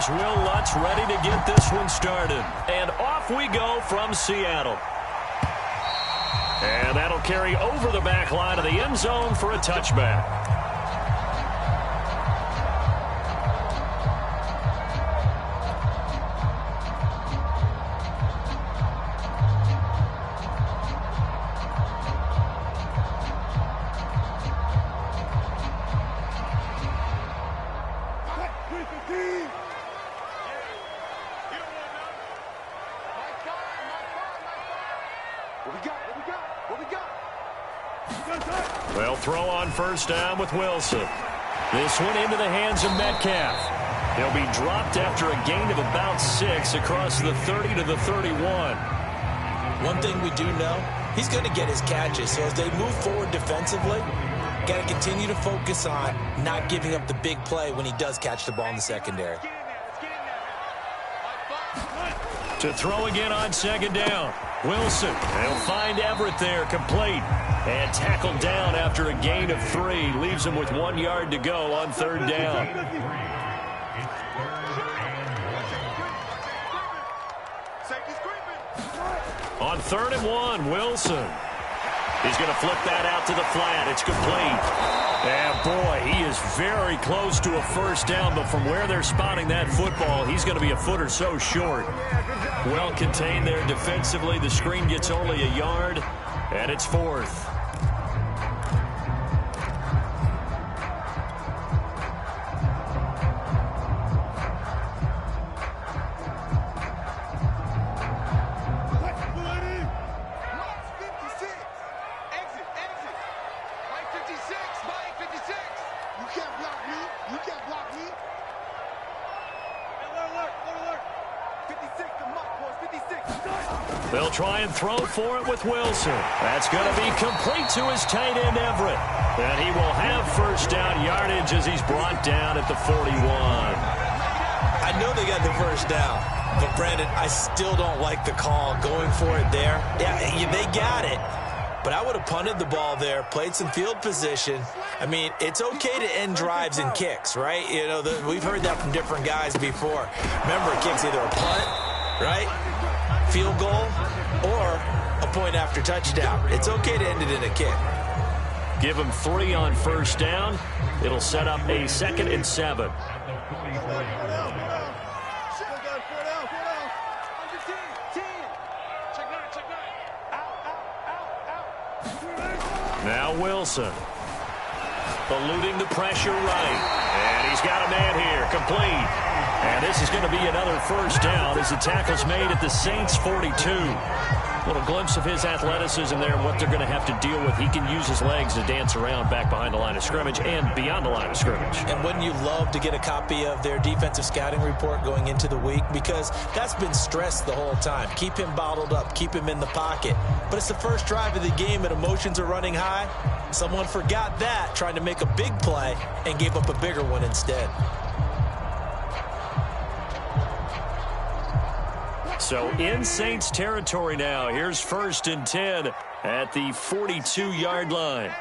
Here's Will Lutz ready to get this one started. And off we go from Seattle. And that'll carry over the back line of the end zone for a touchback. They'll throw on first down with Wilson. This one into the hands of Metcalf. He'll be dropped after a gain of about 6 across the 30 to the 31. One thing we do know, he's going to get his catches. So as they move forward defensively, got to continue to focus on not giving up the big play when he does catch the ball in the secondary. To throw again on second down. Wilson, they'll find Everett there, complete. And tackled down after a gain of 3. Leaves him with 1 yard to go on third down. On 3rd and 1, Wilson. He's going to flip that out to the flat. It's complete. And boy, he is very close to a first down, but from where they're spotting that football, he's going to be a foot or so short. Well contained there defensively. The screen gets only a yard, and it's 4th. They'll try and throw for it with Wilson. That's going to be complete to his tight end, Everett. And he will have first down yardage as he's brought down at the 41. I know they got the first down, but Brandon, I still don't like the call going for it there. Yeah, they got it, but I would have punted the ball there, played some field position. I mean, it's okay to end drives and kicks, right? You know, we've heard that from different guys before. Remember, a kick's either a punt, right? Field goal, or a point after touchdown. It's okay to end it in a kick. Give him 3 on first down. It'll set up a 2nd and 7. Now Wilson. Eluding the pressure right. And he's got a man here, complete. And this is going to be another first down as the tackle's made at the Saints' 42. A little glimpse of his athleticism there and what they're going to have to deal with. He can use his legs to dance around back behind the line of scrimmage and beyond the line of scrimmage. And wouldn't you love to get a copy of their defensive scouting report going into the week? Because that's been stressed the whole time. Keep him bottled up. Keep him in the pocket. But it's the first drive of the game and emotions are running high. Someone forgot that, trying to make a big play, and gave up a bigger one instead. So in Saints territory now. Here's 1st and 10 at the 42-yard line.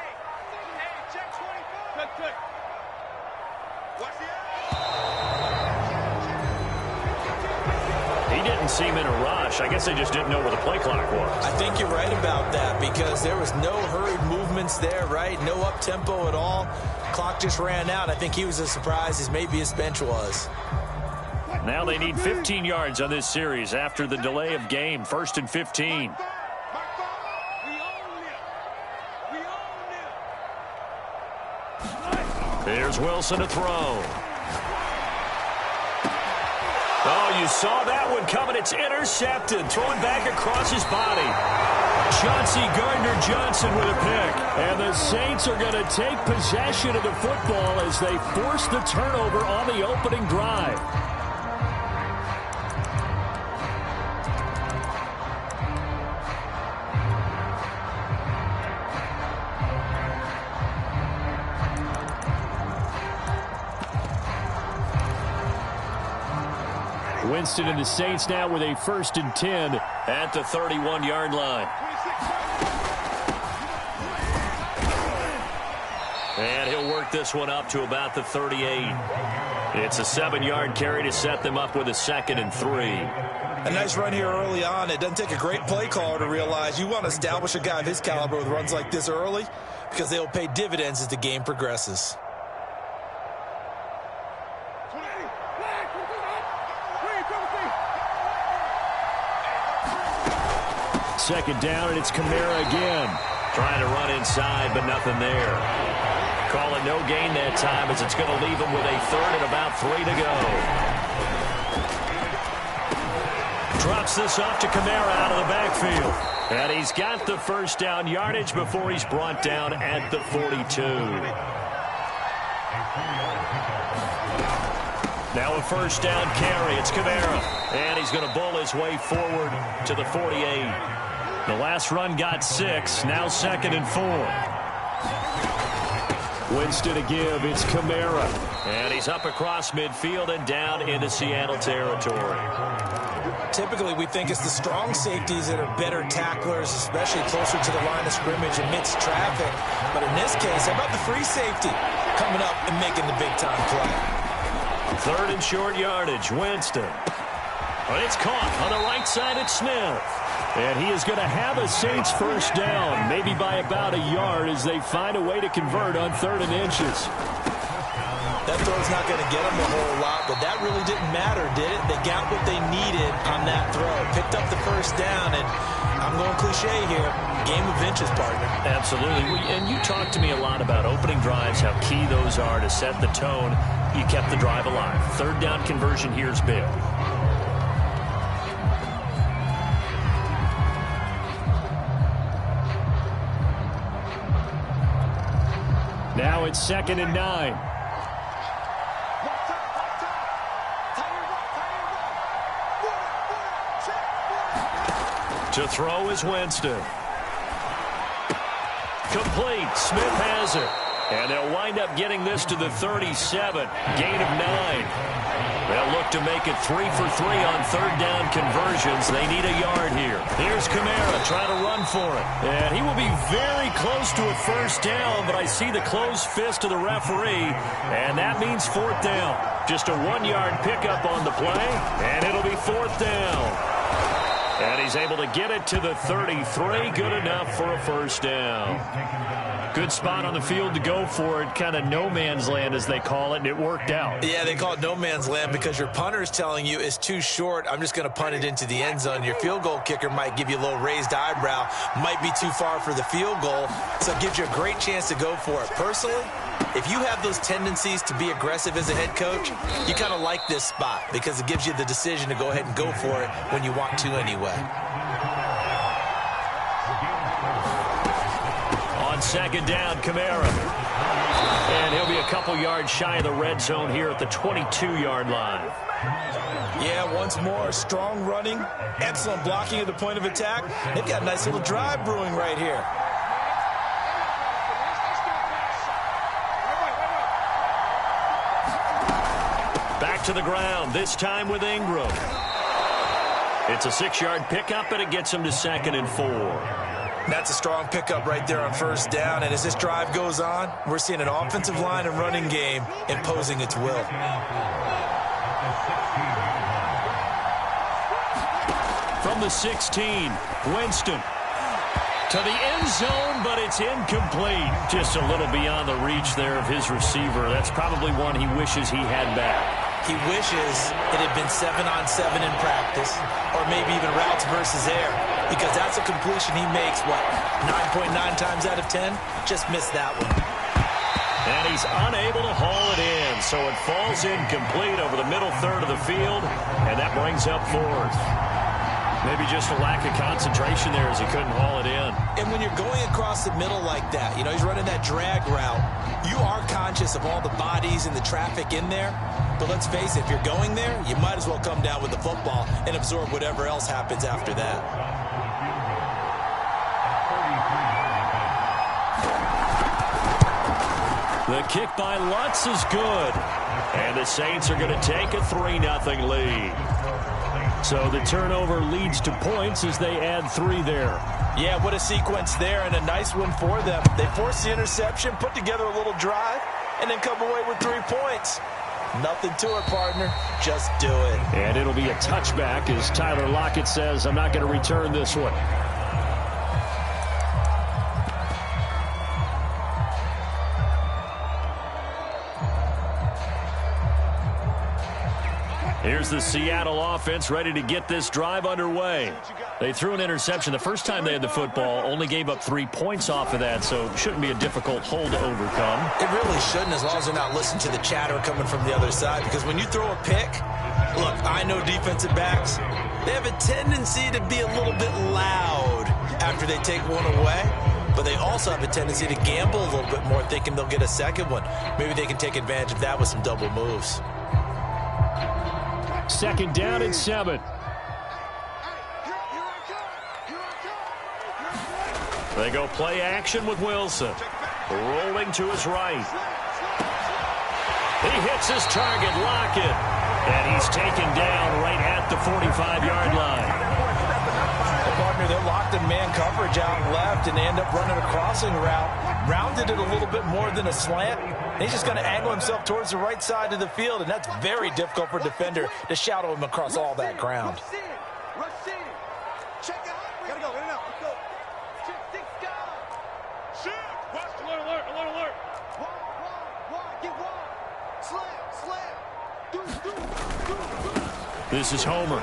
He didn't seem in a rush. I guess they just didn't know where the play clock was. I think you're right about that because there was no hurried movements there, right? No up-tempo at all. Clock just ran out. I think he was as surprised as maybe his bench was. Now they need 15 yards on this series after the delay of game. 1st and 15. Here's Wilson to throw. Oh, you saw that one coming. It's intercepted. Throwing back across his body. Chauncey Gardner-Johnson with a pick. And the Saints are going to take possession of the football as they force the turnover on the opening drive. Winston and the Saints now with a 1st and 10 at the 31-yard line. And he'll work this one up to about the 38. It's a 7-yard carry to set them up with a 2nd and 3. A nice run here early on. It doesn't take a great play caller to realize you want to establish a guy of his caliber with runs like this early because they will pay dividends as the game progresses. Second down, and it's Kamara again. Trying to run inside, but nothing there. Call it no gain that time as it's going to leave him with a 3rd and about 3 to go. Drops this off to Kamara out of the backfield. And he's got the first down yardage before he's brought down at the 42. Now a first down carry. It's Kamara. And he's going to bull his way forward to the 48. The last run got 6. Now 2nd and 4. Winston to give. It's Kamara. And he's up across midfield and down into Seattle territory. Typically, we think it's the strong safeties that are better tacklers, especially closer to the line of scrimmage amidst traffic. But in this case, how about the free safety coming up and making the big-time play? 3rd and short yardage. Winston. But it's caught on the right side at Smith. And he is going to have a Saints first down, maybe by about a yard as they find a way to convert on 3rd and inches. That throw's not going to get them a whole lot, but that really didn't matter, did it? They got what they needed on that throw. Picked up the first down, and I'm going cliche here. Game of inches, partner. Absolutely. And you talked to me a lot about opening drives, how key those are to set the tone. You kept the drive alive. 3rd down conversion here is big. Now it's 2nd and 9. To throw is Winston. Complete. Smith has it. And they'll wind up getting this to the 37. Gain of 9. They'll look to make it 3 for 3 on 3rd down conversions. They need a yard here. Here's Kamara trying to run for it. And he will be very close to a first down, but I see the closed fist of the referee, and that means 4th down. Just a 1-yard pickup on the play, and it'll be 4th down. And he's able to get it to the 33. Good enough for a first down. Good spot on the field to go for it. Kind of no man's land, as they call it, and it worked out. Yeah, they call it no man's land because your punter is telling you it's too short. I'm just going to punt it into the end zone. Your field goal kicker might give you a little raised eyebrow. Might be too far for the field goal, so it gives you a great chance to go for it. Personally, if you have those tendencies to be aggressive as a head coach, you kind of like this spot because it gives you the decision to go ahead and go for it when you want to anyway. On 2nd down, Kamara. And he'll be a couple yards shy of the red zone here at the 22-yard line. Yeah, once more, strong running, excellent blocking at the point of attack. They've got a nice little drive brewing right here. Back to the ground, this time with Ingram. It's a 6-yard pickup, and it gets him to 2nd and 4. That's a strong pickup right there on first down, and as this drive goes on, we're seeing an offensive line and running game imposing its will. From the 16, Winston to the end zone, but it's incomplete. Just a little beyond the reach there of his receiver. That's probably one he wishes he had back. He wishes it had been 7-on-7 in practice, or maybe even routes versus air, because that's a completion he makes, what, 9.9 times out of 10? Just missed that one. And he's unable to haul it in, so it falls incomplete over the middle third of the field, and that brings up 4th. Maybe just a lack of concentration there as he couldn't haul it in. And when you're going across the middle like that, you know, he's running that drag route, you are conscious of all the bodies and the traffic in there. But let's face it, if you're going there, you might as well come down with the football and absorb whatever else happens after that. The kick by Lutz is good. And the Saints are going to take a 3-0 lead. So the turnover leads to points as they add 3 there. Yeah, what a sequence there, and a nice one for them. They forced the interception, put together a little drive, and then come away with 3 points. Nothing to it, partner. Just do it. And it'll be a touchback as Tyler Lockett says, I'm not going to return this one. Here's the Seattle offense ready to get this drive underway. They threw an interception the first time they had the football, only gave up 3 points off of that, so it shouldn't be a difficult hole to overcome. It really shouldn't, as long as they're not listening to the chatter coming from the other side, because when you throw a pick, look, I know defensive backs, they have a tendency to be a little bit loud after they take one away, but they also have a tendency to gamble a little bit more, thinking they'll get a second one. Maybe they can take advantage of that with some double moves. Second down and 7. They go play action with Wilson. Rolling to his right. He hits his target, Lockett. And he's taken down right at the 45-yard line. The partner, they're locked in man coverage out left, and they end up running a crossing route. Rounded it a little bit more than a slant. He's just going to angle himself towards the right side of the field, and that's very difficult for a defender to shadow him across all that ground. Check it out. Gotta go. Let's go. Check 6 guys. Shoot. Watch. Alert. Wide. Get wide. Slam. This is Homer.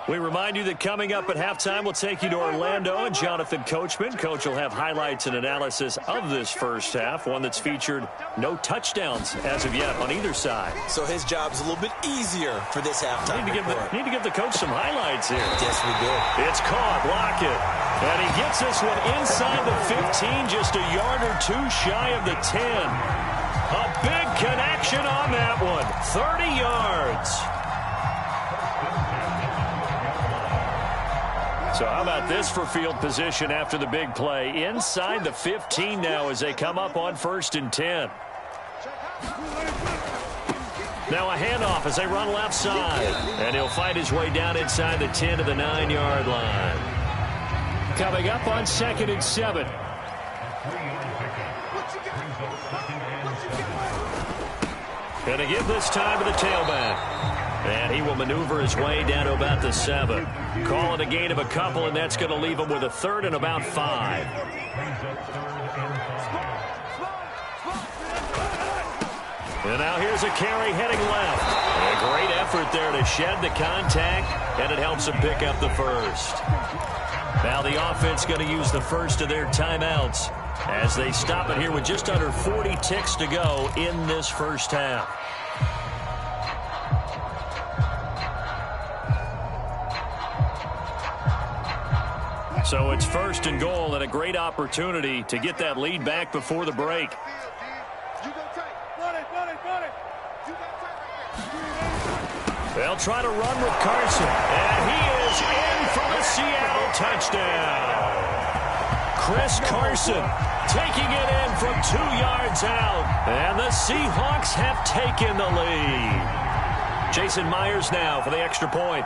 We remind you that coming up at halftime, we'll take you to Orlando and Jonathan Coachman. Coach will have highlights and analysis of this first half, one that's featured no touchdowns as of yet on either side. So his job's a little bit easier for this halftime. Need to give the coach some highlights here. Yes, we do. It's caught, Lockett. And he gets this one inside the 15, just a yard or two shy of the 10. A big connection on that one, 30 yards. So how about this for field position after the big play? Inside the 15 now as they come up on 1st and 10. Now a handoff as they run left side. And he'll fight his way down inside the 10 to the 9-yard line. Coming up on 2nd and 7. Gonna give this time to the tailback. And he will maneuver his way down to about the 7. Calling a gain of a couple, and that's going to leave him with a 3rd and about 5. And now here's a carry heading left. And a great effort there to shed the contact, and it helps him pick up the 1st. Now the offense going to use the first of their timeouts as they stop it here with just under 40 ticks to go in this first half. So it's 1st and goal and a great opportunity to get that lead back before the break. They'll try to run with Carson. And he is in for a Seattle touchdown. Chris Carson taking it in from 2 yards out. And the Seahawks have taken the lead. Jason Myers now for the extra point.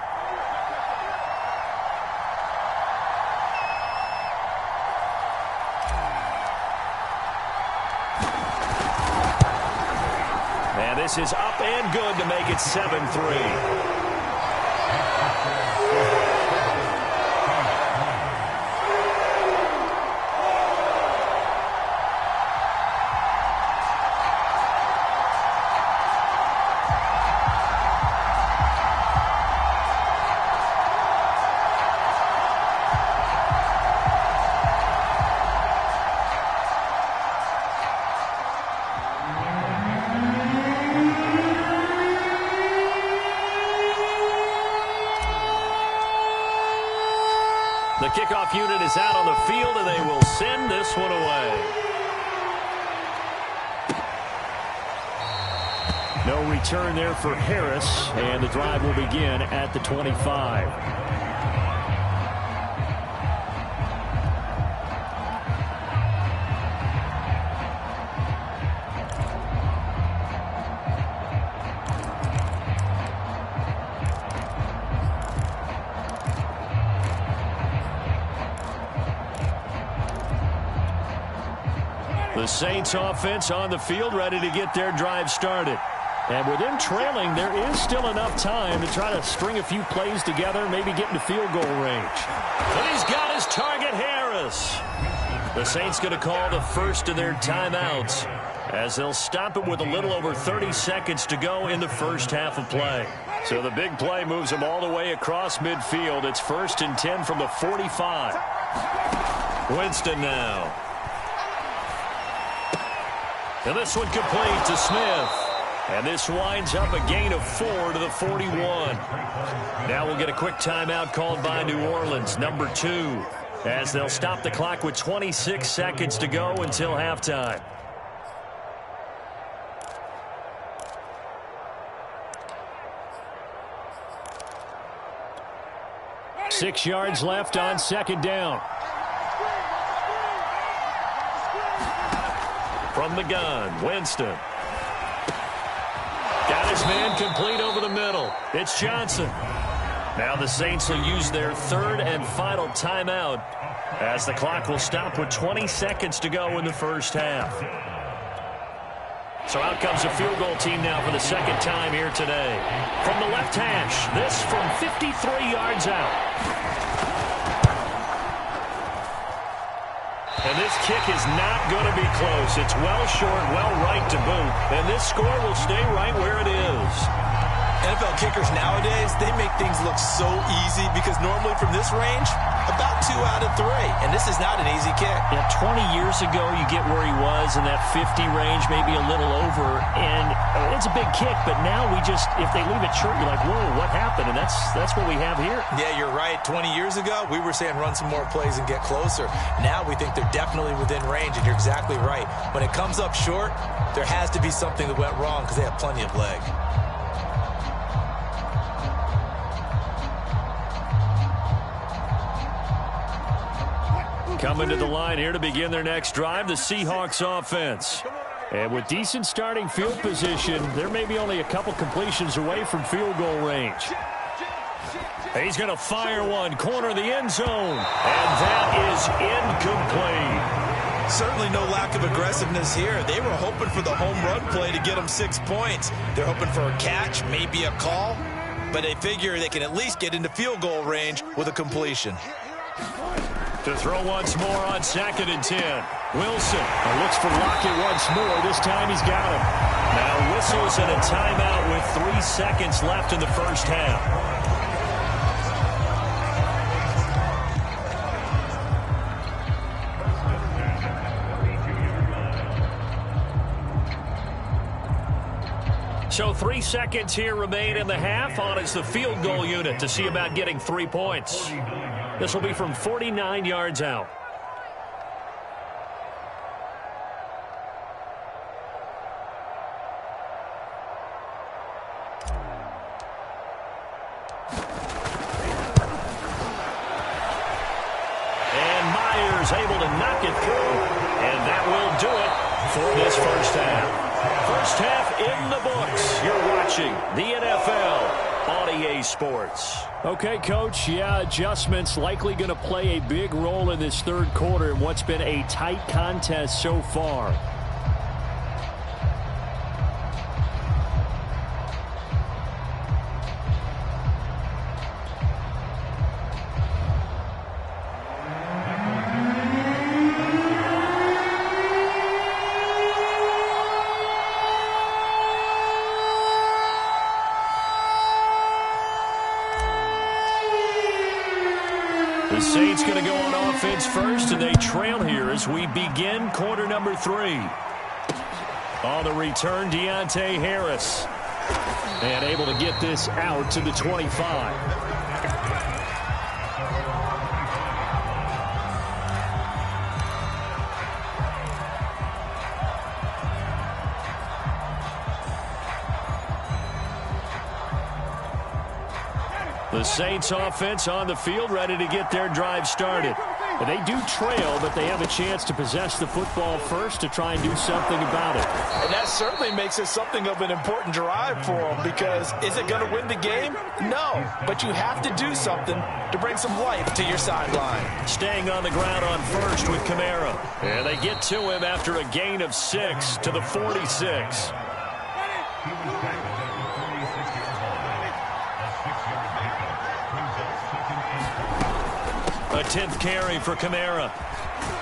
This is up and good to make it 7-3. The kickoff unit is out on the field, and they will send this one away. No return there for Harris, and the drive will begin at the 25. The Saints offense on the field, ready to get their drive started. And with them trailing, there is still enough time to try to string a few plays together, maybe get into field goal range. But he's got his target, Harris. The Saints going to call the first of their timeouts as they'll stop it with a little over 30 seconds to go in the first half of play. So the big play moves them all the way across midfield. It's 1st and 10 from the 45. Winston now. And this one complete to Smith. And this winds up a gain of 4 to the 41. Now we'll get a quick timeout called by New Orleans, number 2, as they'll stop the clock with 26 seconds to go until halftime. Six yards left on second down. From the gun, Winston. Got his man complete over the middle. It's Johnson. Now the Saints will use their third and final timeout as the clock will stop with 20 seconds to go in the first half. So out comes a field goal team now for the second time here today. From the left hash, this from 53 yards out. And this kick is not going to be close. It's well short, well right to boot. And this score will stay right where it is. NFL kickers nowadays, they make things look so easy because normally from this range, about 2 out of 3. And this is not an easy kick. Yeah, 20 years ago, you get where he was in that 50 range, maybe a little over. And it's a big kick, but now we just, if they leave it short, you're like, whoa, what happened? And that's what we have here. Yeah, you're right. 20 years ago, we were saying run some more plays and get closer. Now we think they're definitely within range, and you're exactly right. When it comes up short, there has to be something that went wrong because they have plenty of leg. Coming to the line here to begin their next drive, the Seahawks offense. And with decent starting field position, there may be only a couple completions away from field goal range. He's going to fire one, corner of the end zone. And that is incomplete. Certainly no lack of aggressiveness here. They were hoping for the home run play to get them 6 points. They're hoping for a catch, maybe a call. But they figure they can at least get into field goal range with a completion. To throw once more on 2nd and 10. Wilson looks for Lockett once more. This time he's got him. Now whistles and a timeout with 3 seconds left in the first half. So 3 seconds here remain in the half. On is the field goal unit to see about getting 3 points. This will be from 49 yards out. And Myers able to knock it through. And that will do it for this first half. First half in the books. You're watching the NFL on EA Sports. Okay, Coach, yeah, adjustments likely going to play a big role in this third quarter in what's been a tight contest so far. The Saints going to go on offense first, and they trail here as we begin quarter number 3. On the return, Deontay Harris. And able to get this out to the 25. The Saints offense on the field, ready to get their drive started. They do trail, but they have a chance to possess the football first to try and do something about it. And that certainly makes it something of an important drive for them, because is it going to win the game? No, but you have to do something to bring some life to your sideline. Staying on the ground on first with Kamara. And they get to him after a gain of 6 to the 46. A 10th carry for Kamara.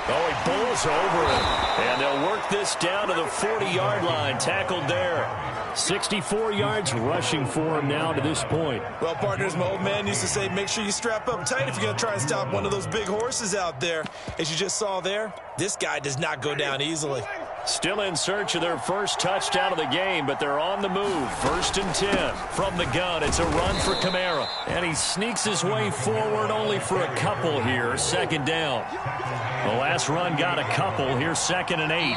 Oh, he bowls over it. And they'll work this down to the 40-yard line. Tackled there. 64 yards rushing for him now to this point. Well, partners, my old man used to say, make sure you strap up tight if you're going to try and stop one of those big horses out there. As you just saw there, this guy does not go down easily. Still in search of their first touchdown of the game, but they're on the move. 1st and 10 from the gun. It's a run for Kamara. And he sneaks his way forward only for a couple here. 2nd down. The last run got a couple. Here's 2nd and 8.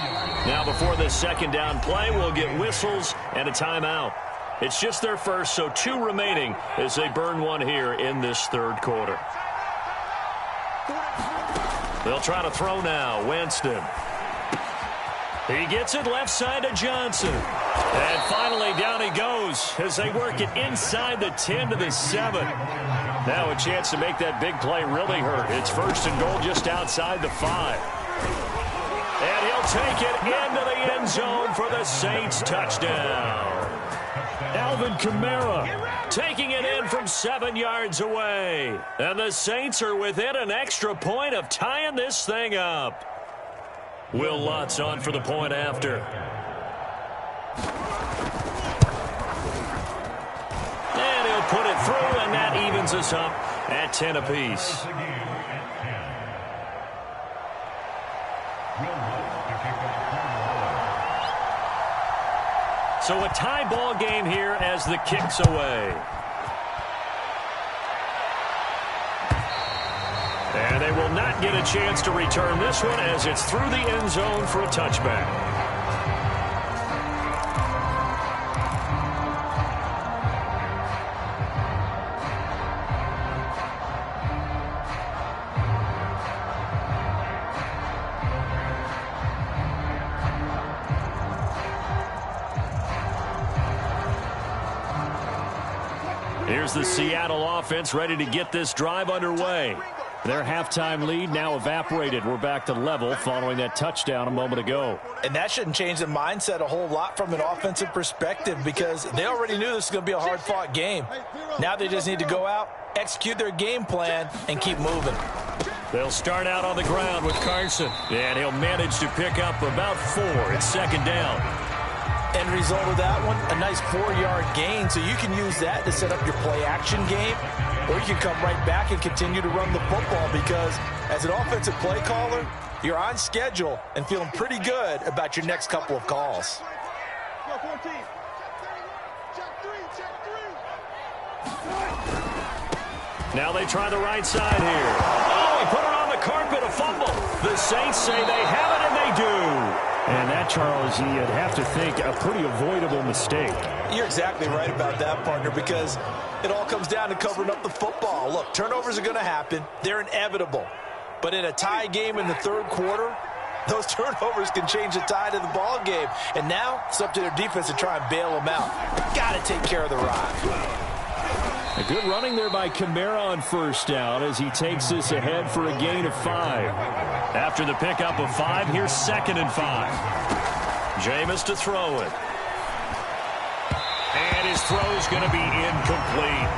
Now before this 2nd down play, we'll get whistles and a timeout. It's just their first, so 2 remaining as they burn one here in this 3rd quarter. They'll try to throw now. Winston. He gets it left side to Johnson. And finally down he goes as they work it inside the 10 to the 7. Now a chance to make that big play really hurt. It's 1st and goal just outside the 5. And he'll take it into the end zone for the Saints touchdown. Alvin Kamara taking it in from 7 yards away. And the Saints are within an extra point of tying this thing up. Will Lutz on for the point after. And he'll put it through, and that evens us up at 10 apiece. So a tie ball game here as the kick's away. And they will not get a chance to return this one as it's through the end zone for a touchback. Here's the Seattle offense ready to get this drive underway. Their halftime lead now evaporated. We're back to level following that touchdown a moment ago. And that shouldn't change the mindset a whole lot from an offensive perspective, because they already knew this was going to be a hard-fought game. Now they just need to go out, execute their game plan, and keep moving. They'll start out on the ground with Carson, and he'll manage to pick up about 4. It's 2nd down. End result of that one, a nice 4-yard gain, so you can use that to set up your play-action game, or you can come right back and continue to run the football, because as an offensive play caller, you're on schedule and feeling pretty good about your next couple of calls. Now they try the right side here. Oh, he put it on the carpet, a fumble. The Saints say they have it, and they do. And that, Charles, you'd have to think a pretty avoidable mistake. You're exactly right about that, partner, because it all comes down to covering up the football. Look, turnovers are going to happen. They're inevitable. But in a tie game in the 3rd quarter, those turnovers can change the tide of the ball game. And now it's up to their defense to try and bail them out. Got to take care of the rock. A good running there by Kamara on 1st down as he takes this ahead for a gain of 5. After the pickup of 5, here's 2nd and 5. Jameis to throw it. And his throw's going to be incomplete.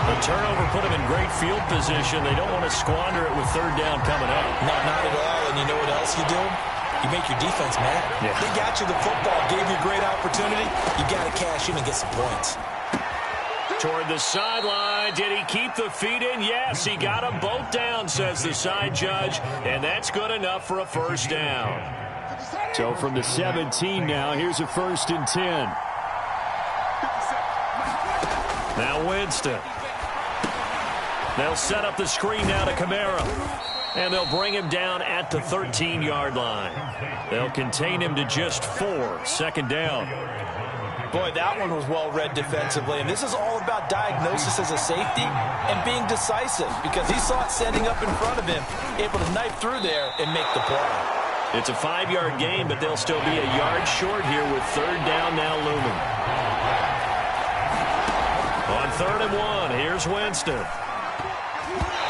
The turnover put him in great field position. They don't want to squander it with 3rd down coming up. No, not at all. And you know what else you do? You make your defense mad. Yeah. They got you the football, gave you a great opportunity. You got to cash in and get some points. Toward the sideline. Did he keep the feet in? Yes, he got them both down, says the side judge. And that's good enough for a 1st down. So from the 17 now, here's a 1st and 10. Now Winston. They'll set up the screen now to Kamara. And they'll bring him down at the 13-yard line. They'll contain him to just 4. 2nd down. Boy, that one was well read defensively, and this is all about diagnosis as a safety and being decisive because he saw it standing up in front of him, able to knife through there and make the play. It's a 5-yard gain, but they'll still be a yard short here with third down now looming. On 3rd and 1, here's Winston.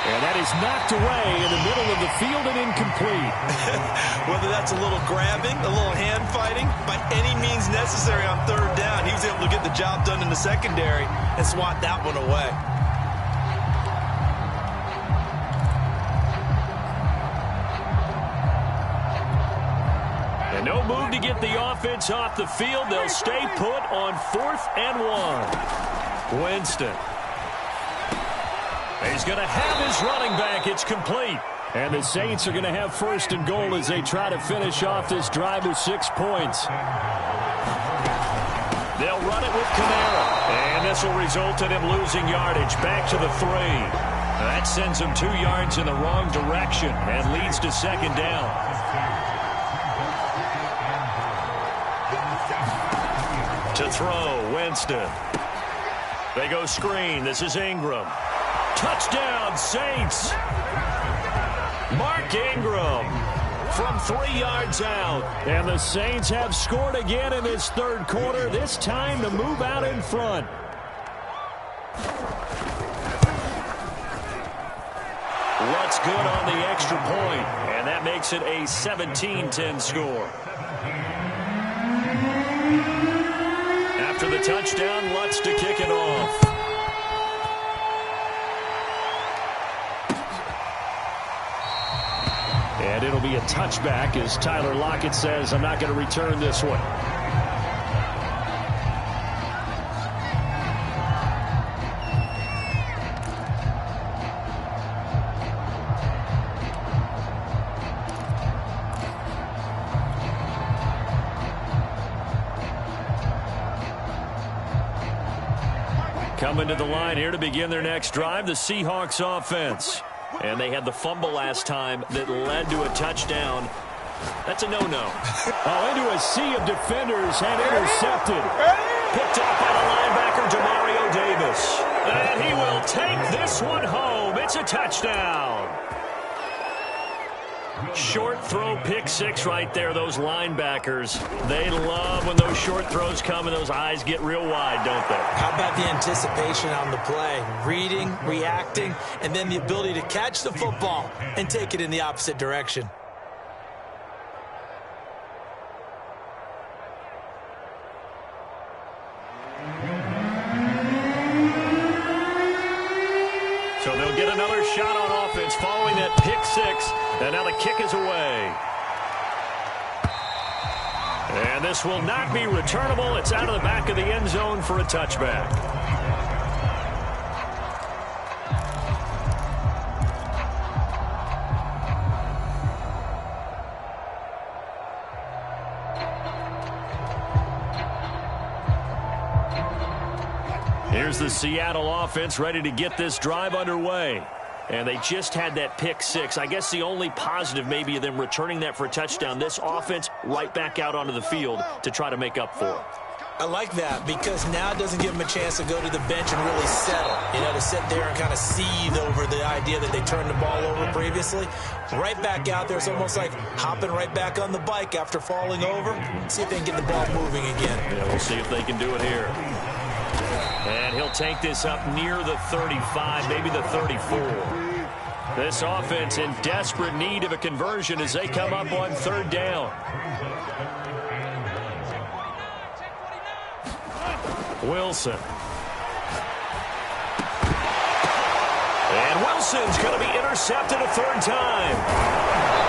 And that is knocked away in the middle of the field and incomplete. Whether that's a little grabbing, a little hand fighting, by any means necessary on 3rd down, he was able to get the job done in the secondary and swat that one away. And no move to get the offense off the field. They'll stay put on 4th and 1. Winston. He's going to have his running back. It's complete. And the Saints are going to have 1st and goal as they try to finish off this drive with 6 points. They'll run it with Kamara. And this will result in him losing yardage back to the 3. That sends him 2 yards in the wrong direction and leads to 2nd down. To throw, Winston. They go screen. This is Ingram. Touchdown, Saints. Mark Ingram from 3 yards out. And the Saints have scored again in this 3rd quarter, this time to move out in front. What's good on the extra point, and that makes it a 17-10 score. After the touchdown, Lutz to kick it off. And it'll be a touchback as Tyler Lockett says, I'm not going to return this one. Coming to the line here to begin their next drive, the Seahawks offense. And they had the fumble last time that led to a touchdown. That's a no-no. Into a sea of defenders and intercepted. Picked up by the linebacker, Demario Davis. And he will take this one home. It's a touchdown. Short throw, pick 6 right there. Those linebackers, they love when those short throws come and those eyes get real wide, don't they? How about the anticipation on the play? Reading, reacting, and then the ability to catch the football and take it in the opposite direction. So they'll get another shot on offense following that pick 6. And now the kick is away. And this will not be returnable. It's out of the back of the end zone for a touchback. Here's the Seattle offense ready to get this drive underway. And they just had that pick 6. I guess the only positive maybe of them returning that for a touchdown. This offense right back out onto the field to try to make up for it. I like that because now it doesn't give them a chance to go to the bench and really settle. You know, to sit there and kind of seethe over the idea that they turned the ball over previously. Right back out there. It's almost like hopping right back on the bike after falling over. See if they can get the ball moving again. Yeah, we'll see if they can do it here. And he'll take this up near the 35, maybe the 34. This offense in desperate need of a conversion as they come up on 3rd down. Wilson. And Wilson's going to be intercepted a 3rd time.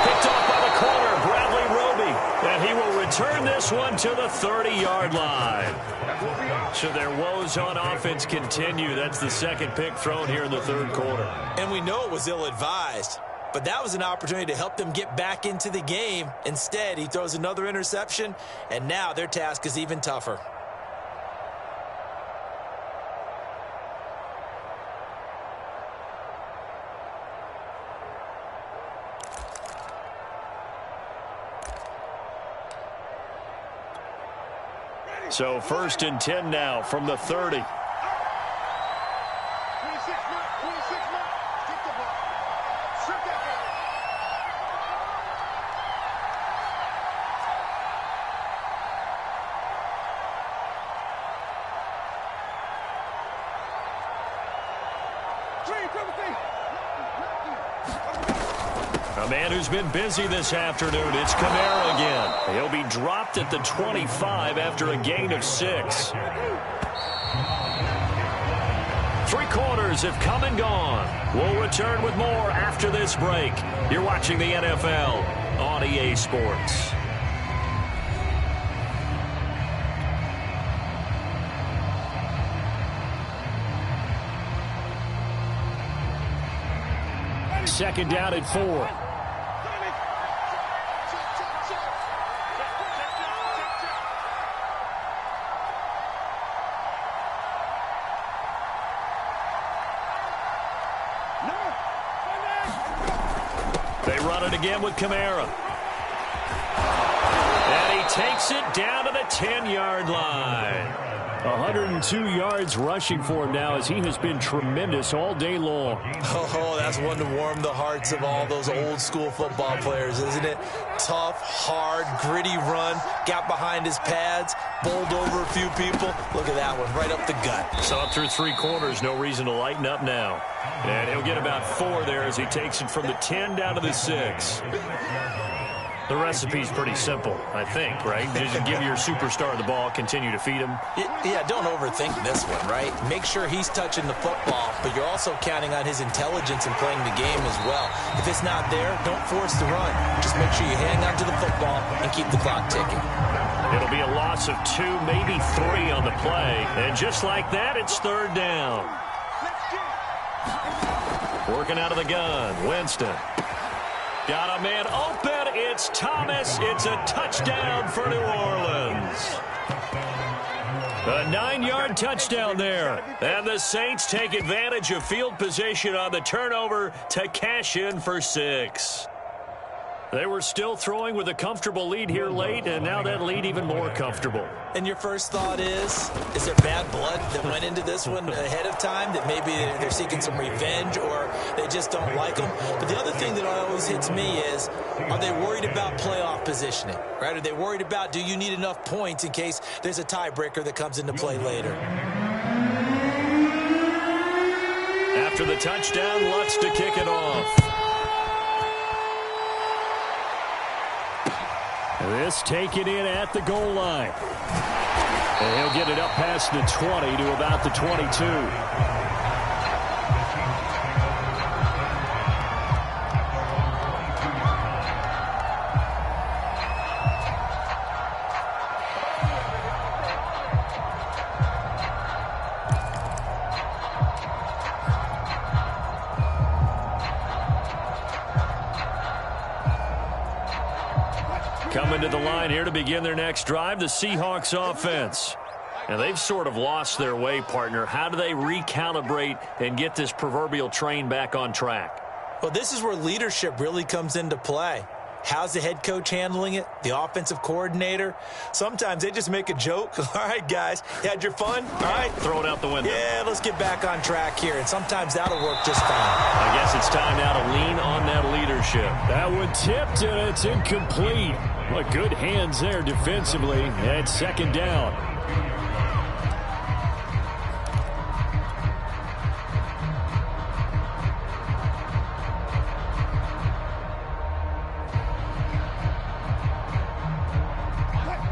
Picked off by the corner, Bradley Roby. And he will return this one to the 30-yard line. So their woes on offense continue. That's the 2nd pick thrown here in the 3rd quarter. And we know it was ill-advised, but that was an opportunity to help them get back into the game. Instead, he throws another interception, and now their task is even tougher. So 1st and 10 now from the 30. 26 man. Strip the ball. Strip that ball. A man who's been busy this afternoon. It's Kamara again. He'll be dropped at the 25 after a gain of 6. 3 quarters have come and gone. We'll return with more after this break. You're watching the NFL on EA Sports. Second down at 4. They run it again with Kamara. And he takes it down to the 10-yard line. 102 yards rushing for him now as he has been tremendous all day long. Oh, that's one to warm the hearts of all those old-school football players, isn't it? Tough, hard, gritty run, got behind his pads, bowled over a few people. Look at that one, right up the gut. So up through 3 quarters, no reason to lighten up now. And he'll get about 4 there as he takes it from the 10 down to the 6. The recipe's pretty simple, I think, right? Just give your superstar the ball, continue to feed him. Yeah, don't overthink this one, right? Make sure he's touching the football, but you're also counting on his intelligence in playing the game as well. If it's not there, don't force the run. Just make sure you hang on to the football and keep the clock ticking. It'll be a loss of 2, maybe 3 on the play. And just like that, it's 3rd down. Working out of the gun, Winston. Got a man open. It's Thomas. It's a touchdown for New Orleans. A 9-yard touchdown there. And the Saints take advantage of field position on the turnover to cash in for 6. They were still throwing with a comfortable lead here late, and now that lead even more comfortable. And your first thought is there bad blood that went into this one ahead of time, that maybe they're seeking some revenge or they just don't like them? But the other thing that always hits me is, are they worried about playoff positioning, right? Are they worried about, do you need enough points in case there's a tiebreaker that comes into play later? After the touchdown, Lutz to kick it off. This taken in at the goal line. And he'll get it up past the 20 to about the 22. Coming to the line here to begin their next drive, the Seahawks offense. And they've sort of lost their way, partner. How do they recalibrate and get this proverbial train back on track? Well, this is where leadership really comes into play. How's the head coach handling it? The offensive coordinator? Sometimes they just make a joke. All right, guys, you had your fun? All right. Throw it out the window. Yeah, let's get back on track here. And sometimes that'll work just fine. I guess it's time now to lean on that leadership. That one tipped, and it's incomplete. What good hands there defensively at 2nd down.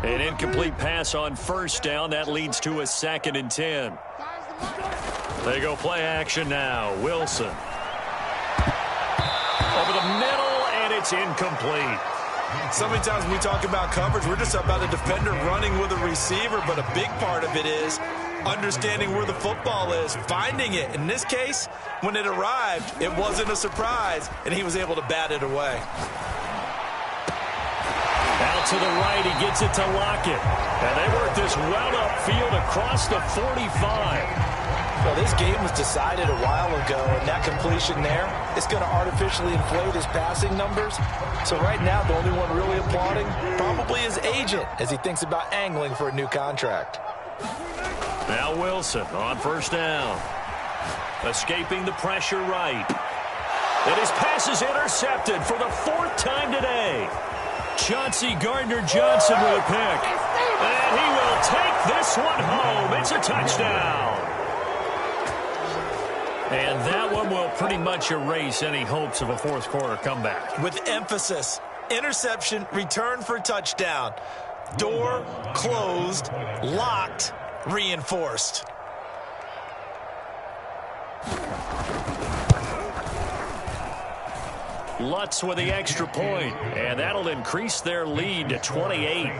An incomplete pass on 1st down. That leads to a 2nd and 10. They go play action now. Wilson. Over the middle, and it's incomplete. So many times when we talk about coverage, we're just about a defender running with a receiver, but a big part of it is understanding where the football is, finding it. In this case, when it arrived, it wasn't a surprise, and he was able to bat it away. Out to the right, he gets it to Lockett. And they work this well upfield across the 45. Well, this game was decided a while ago, and that completion there is going to artificially inflate his passing numbers. So right now, the only one really applauding probably his agent as he thinks about angling for a new contract. Now Wilson on first down. Escaping the pressure right. And his pass is intercepted for the 4th time today. Chauncey Gardner-Johnson with a pick. And he will take this one home. It's a touchdown. And that one will pretty much erase any hopes of a fourth quarter comeback. With emphasis, interception, return for touchdown. Door closed, locked, reinforced. Lutz with the extra point, and that'll increase their lead to 28.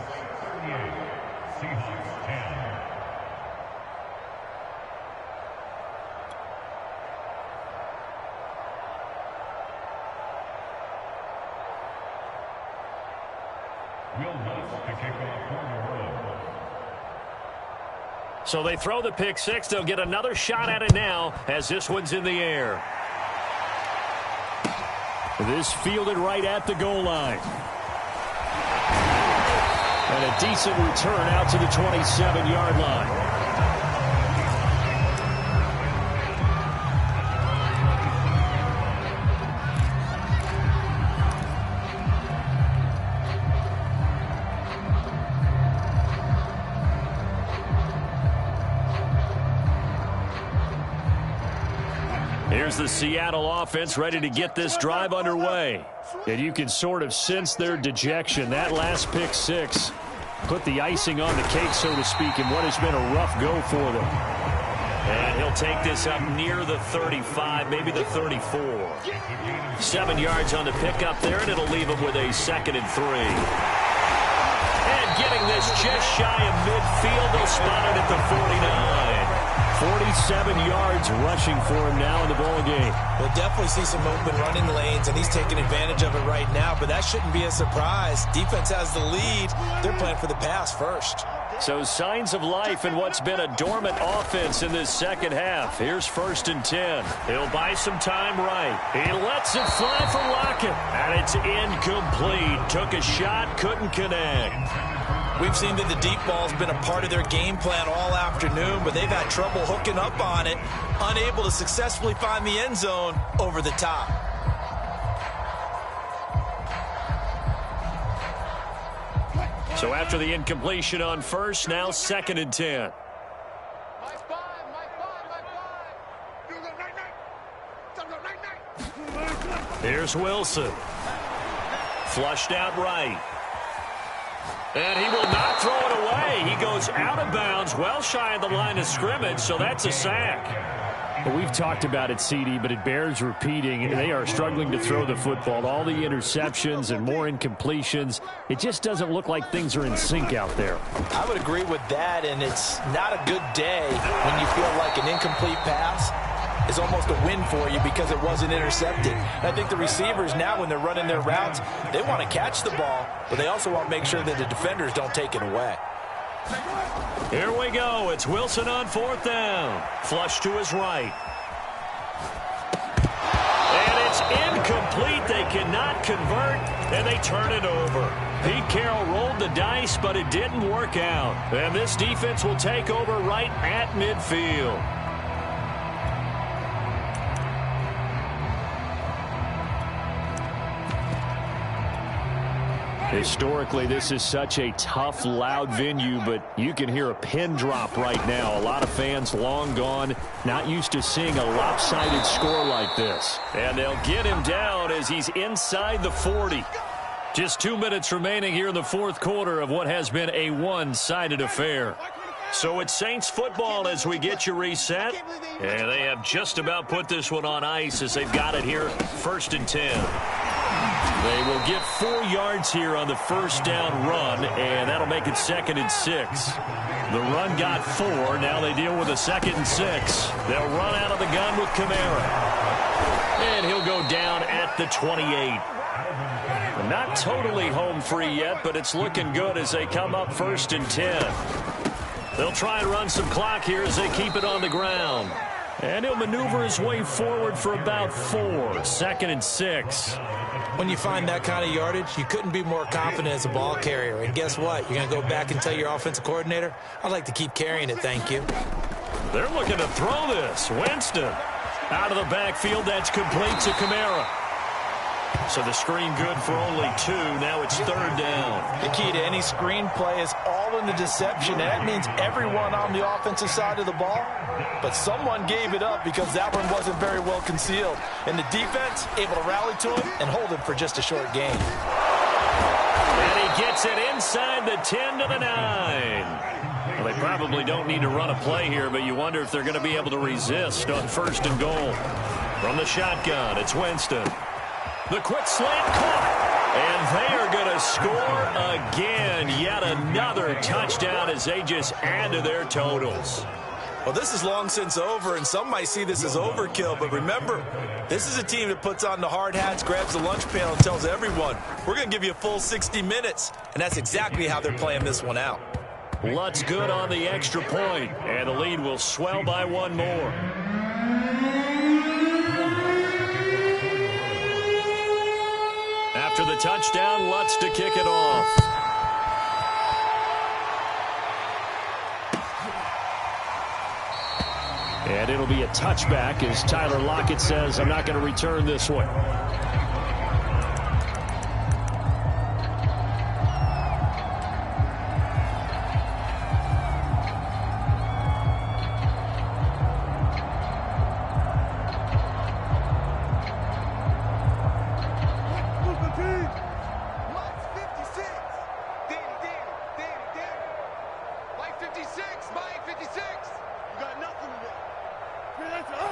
So they throw the pick six. They'll get another shot at it now as this one's in the air. This fielded right at the goal line. And a decent return out to the 27-yard line. Here's the Seattle offense ready to get this drive underway. And you can sort of sense their dejection. That last pick six put the icing on the cake, so to speak, in what has been a rough go for them. And he'll take this up near the 35, maybe the 34. 7 yards on the pickup there, and it'll leave him with a 2nd and 3. And getting this just shy of midfield, they'll spot it at the 49. 47 yards rushing for him now in the ball game. We'll definitely see some open running lanes, and he's taking advantage of it right now, but that shouldn't be a surprise. Defense has the lead. They're playing for the pass first. So signs of life in what's been a dormant offense in this second half. Here's 1st and 10. He'll buy some time right. He lets it fly for Lockett, and it's incomplete. Took a shot, couldn't connect. We've seen that the deep ball's been a part of their game plan all afternoon, but they've had trouble hooking up on it, unable to successfully find the end zone over the top. So after the incompletion on first, now 2nd and 10. Here's Wilson. Flushed out right. And he will not throw it away. He goes out of bounds, well shy of the line of scrimmage, so that's a sack. Well, we've talked about it, CD, but it bears repeating. They are struggling to throw the football. All the interceptions and more incompletions. It just doesn't look like things are in sync out there. I would agree with that, and it's not a good day when you feel like an incomplete pass is almost a win for you because it wasn't intercepted. And I think the receivers now, when they're running their routes, they want to catch the ball, but they also want to make sure that the defenders don't take it away. Here we go. It's Wilson on 4th down. Flush to his right. And it's incomplete. They cannot convert, and they turn it over. Pete Carroll rolled the dice, but it didn't work out. And this defense will take over right at midfield. Historically, this is such a tough, loud venue, but you can hear a pin drop right now. A lot of fans long gone, not used to seeing a lopsided score like this. And they'll get him down as he's inside the 40. Just 2 minutes remaining here in the fourth quarter of what has been a one-sided affair. So it's Saints football as we get you reset. And they have just about put this one on ice as they've got it here, 1st and 10. They will get 4 yards here on the first down run, and that'll make it 2nd and 6. The run got 4. Now they deal with a 2nd and 6. They'll run out of the gun with Kamara. And he'll go down at the 28. Not totally home free yet, but it's looking good as they come up 1st and 10. They'll try and run some clock here as they keep it on the ground. And he'll maneuver his way forward for about 4. 2nd and 6. When you find that kind of yardage, you couldn't be more confident as a ball carrier. And guess what? You're going to go back and tell your offensive coordinator, I'd like to keep carrying it, thank you. They're looking to throw this. Winston out of the backfield. That's complete to Kamara. So the screen good for only 2. Now it's 3rd down. The key to any screen play is all in the deception. That means everyone on the offensive side of the ball. But someone gave it up because that one wasn't very well concealed. And the defense able to rally to him and hold him for just a short gain. And he gets it inside the 10 to the 9. Well, they probably don't need to run a play here, but you wonder if they're going to be able to resist on 1st and goal. From the shotgun, it's Winston. The quick slant caught. And they are going to score again. Yet another touchdown as they just add to their totals. Well, this is long since over, and some might see this as overkill. But remember, this is a team that puts on the hard hats, grabs the lunch pail, and tells everyone, we're going to give you a full 60 minutes. And that's exactly how they're playing this one out. Lutz good on the extra point, and the lead will swell by 1 more. After the touchdown, Lutz to kick it off. And it'll be a touchback as Tyler Lockett says, I'm not going to return this one.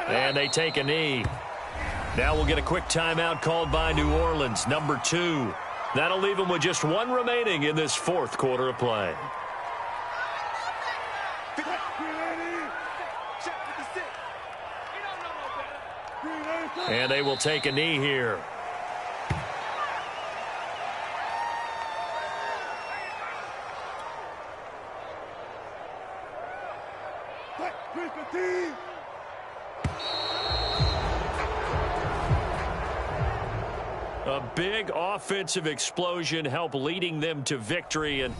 And they take a knee. Now we'll get a quick timeout called by New Orleans, number 2. That'll leave them with just 1 remaining in this 4th quarter of play. And they will take a knee here. A big offensive explosion helped leading them to victory. And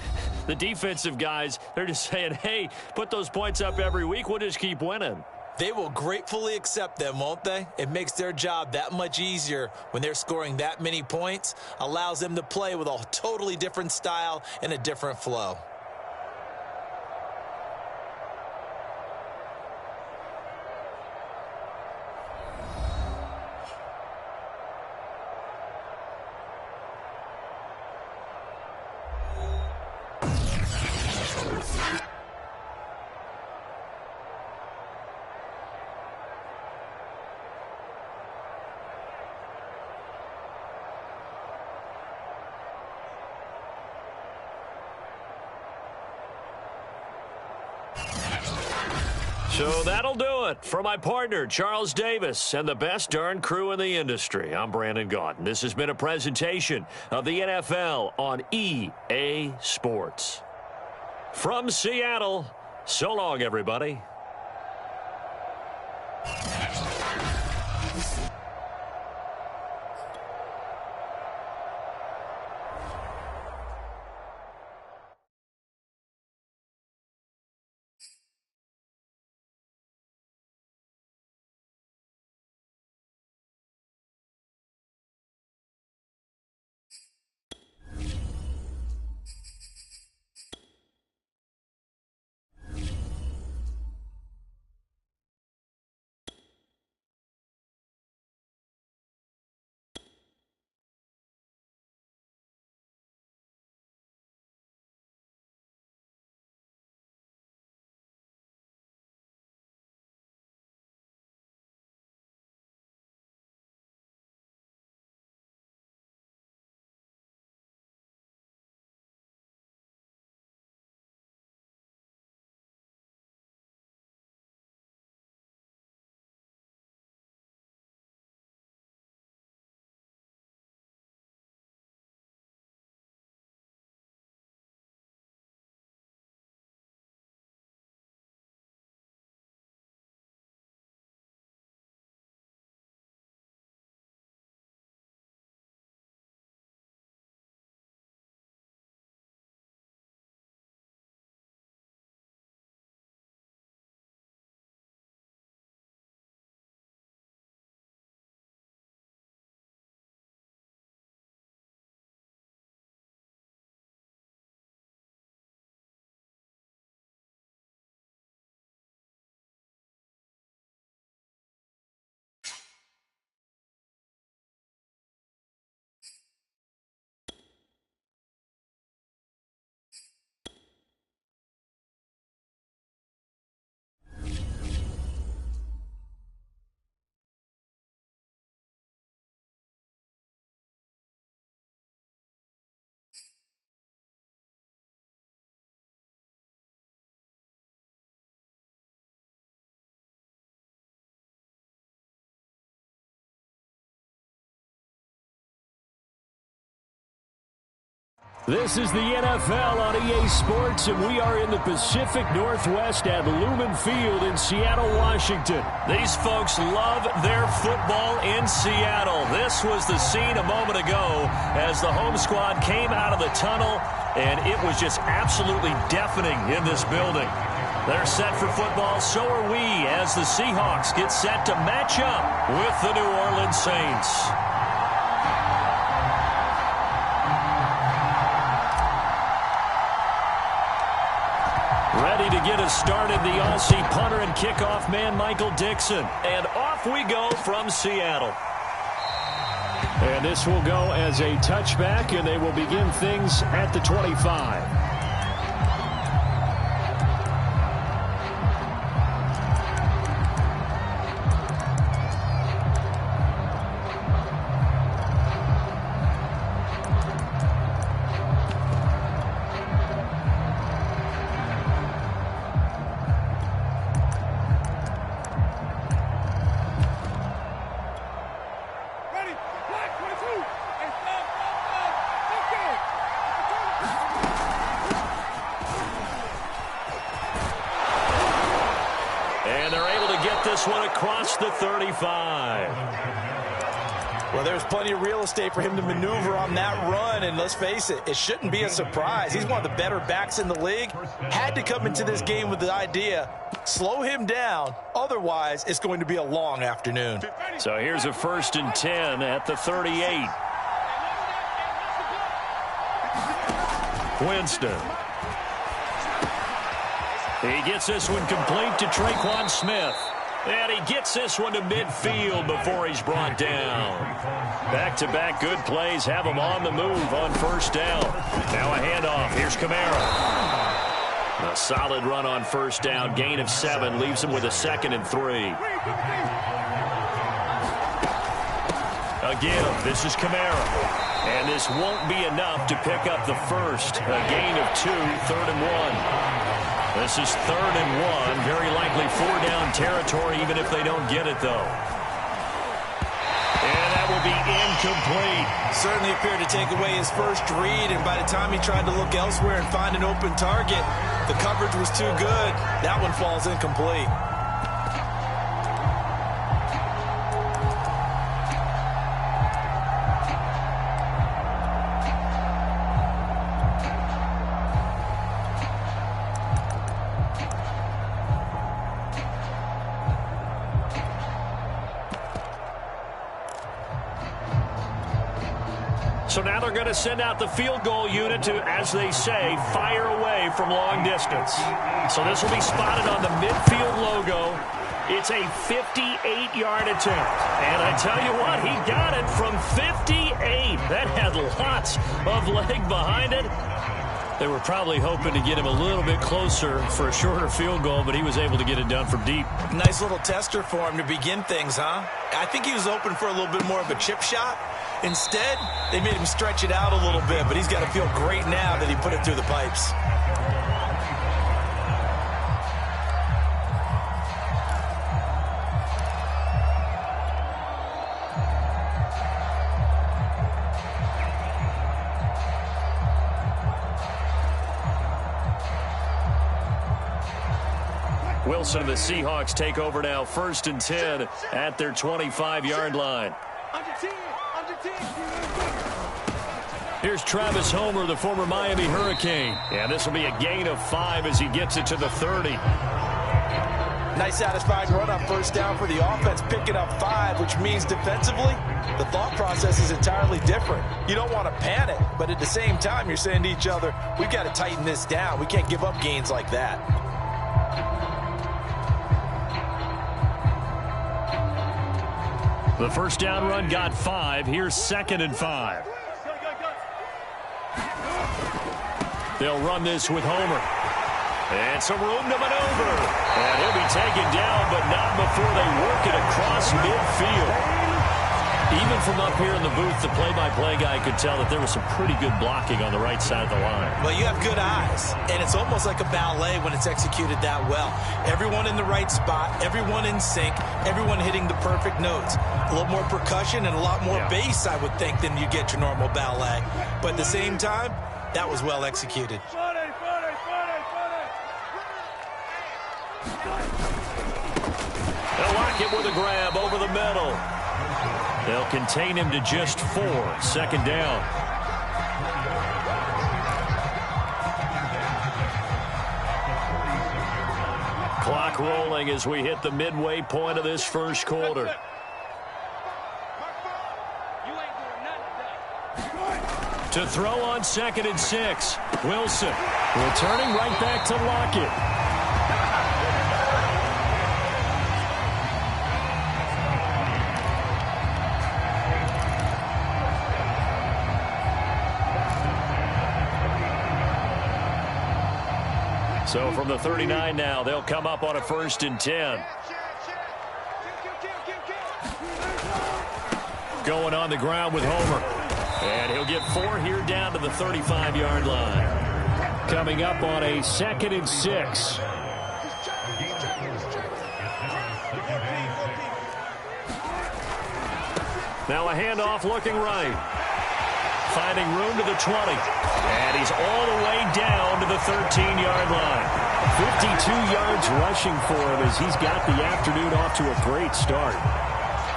the defensive guys, they're just saying, hey, put those points up every week. We'll just keep winning. They will gratefully accept them, won't they? It makes their job that much easier when they're scoring that many points. Allows them to play with a totally different style and a different flow. So that'll do it. For my partner, Charles Davis, and the best darn crew in the industry, I'm Brandon Gaudin. This has been a presentation of the NFL on EA Sports. From Seattle, so long, everybody. This is the NFL on EA Sports, and we are in the Pacific Northwest at Lumen Field in Seattle, Washington. These folks love their football in Seattle. This was the scene a moment ago as the home squad came out of the tunnel, and it was just absolutely deafening in this building. They're set for football, so are we, as the Seahawks get set to match up with the New Orleans Saints. Ready to get us started, the Aussie punter and kickoff man, Michael Dixon. And off we go from Seattle. And this will go as a touchback, and they will begin things at the 25. One across the 35. Well, there's plenty of real estate for him to maneuver on that run, and let's face it, it shouldn't be a surprise. He's one of the better backs in the league. Had to come into this game with the idea, slow him down, otherwise it's going to be a long afternoon. So here's a 1st and 10 at the 38. Winston. He gets this one complete to Traquan Smith. And he gets this one to midfield before he's brought down. Back-to-back good plays have him on the move on 1st down. Now a handoff. Here's Kamara. A solid run on 1st down. Gain of 7 leaves him with a 2nd and 3. Again, this is Kamara. And this won't be enough to pick up the first. A gain of 2, 3rd and 1. This is 3rd and 1. Very likely 4-down territory, even if they don't get it, though. And that will be incomplete. Certainly appeared to take away his first read, and by the time he tried to look elsewhere and find an open target, the coverage was too good. That one falls incomplete. So now they're going to send out the field goal unit to, as they say, fire away from long distance. So this will be spotted on the midfield logo. It's a 58-yard attempt. And I tell you what, he got it from 58. That had lots of leg behind it. They were probably hoping to get him a little bit closer for a shorter field goal, but he was able to get it done from deep. Nice little tester for him to begin things, huh? I think he was open for a little bit more of a chip shot. Instead, they made him stretch it out a little bit, but he's got to feel great now that he put it through the pipes. Wilson and the Seahawks take over now, 1st and 10 at their 25-yard line. Here's Travis Homer, the former Miami Hurricane. And this will be a gain of 5 as he gets it to the 30. Nice satisfying run on 1st down for the offense, picking up 5, which means defensively, the thought process is entirely different. You don't want to panic, but at the same time, you're saying to each other, we've got to tighten this down. We can't give up gains like that. The 1st down run got 5. Here's 2nd and 5. They'll run this with Homer. And some room to maneuver. And he'll be taken down, but not before they work it across midfield. Even from up here in the booth, the play-by-play guy could tell that there was some pretty good blocking on the right side of the line. Well, you have good eyes, and it's almost like a ballet when it's executed that well. Everyone in the right spot, everyone in sync, everyone hitting the perfect notes. A little more percussion and a lot more bass, I would think, than you get your normal ballet. But at the same time, That was well executed. They'll lock it with a grab over the middle. They'll contain him to just 4. 2nd down. Clock rolling as we hit the midway point of this first quarter. To throw on 2nd and 6. Wilson returning right back to Lockett. So from the 39 now, they'll come up on a 1st and 10. Going on the ground with Homer. And he'll get 4 here down to the 35-yard line. Coming up on a 2nd and 6. Now a handoff looking right. Finding room to the 20. And he's all the way down to the 13-yard line. 52 yards rushing for him as he's got the afternoon off to a great start.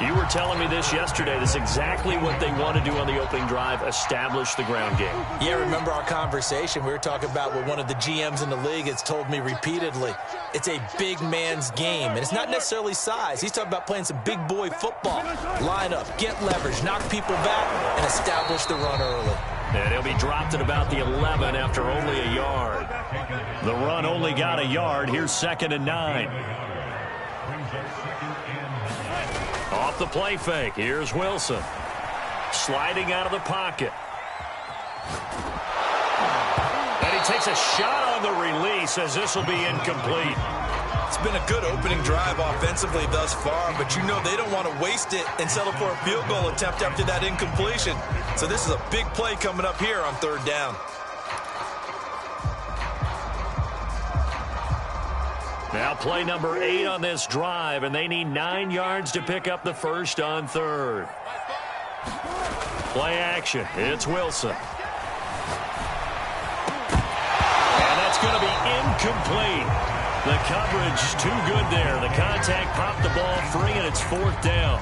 You were telling me this yesterday. This is exactly what they want to do on the opening drive, establish the ground game. Yeah, remember our conversation? We were talking about what one of the GMs in the league has told me repeatedly. It's a big man's game, and it's not necessarily size. He's talking about playing some big boy football. Line up, get leverage, knock people back, and establish the run early. And he'll be dropped at about the 11 after only a yard. The run only got a yard. Here's 2nd and 9. Off the play fake. Here's Wilson. Sliding out of the pocket. And he takes a shot on the release as this will be incomplete. It's been a good opening drive offensively thus far, but you know they don't want to waste it and settle for a field goal attempt after that incompletion. So this is a big play coming up here on 3rd down. Now play number 8 on this drive, and they need 9 yards to pick up the 1st on 3rd. Play action. It's Wilson. And that's going to be incomplete. The coverage too good there. The contact popped the ball free, and it's 4th down.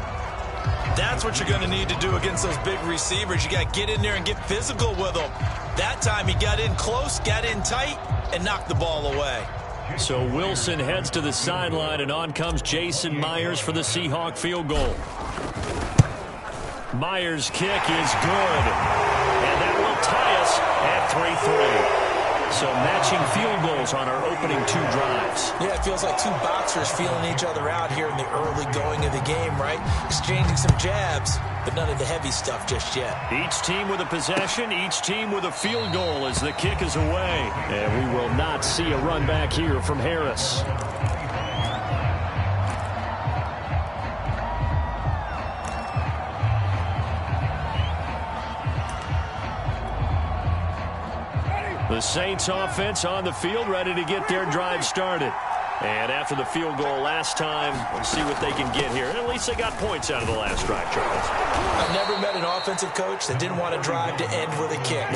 That's what you're going to need to do against those big receivers. You got to get in there and get physical with them. That time he got in close, got in tight, and knocked the ball away. So Wilson heads to the sideline, and on comes Jason Myers for the Seahawk field goal. Myers' kick is good, and that will tie us at 3-3. So matching field goals on our opening 2 drives. Yeah, it feels like 2 boxers feeling each other out here in the early going of the game, right? Exchanging some jabs, but none of the heavy stuff just yet. Each team with a possession, each team with a field goal as the kick is away. And we will not see a run back here from Harris. The Saints offense on the field, ready to get their drive started. And after the field goal last time, we'll see what they can get here. And at least they got points out of the last drive, Charles. I've never met an offensive coach that didn't want to drive to end with a kick.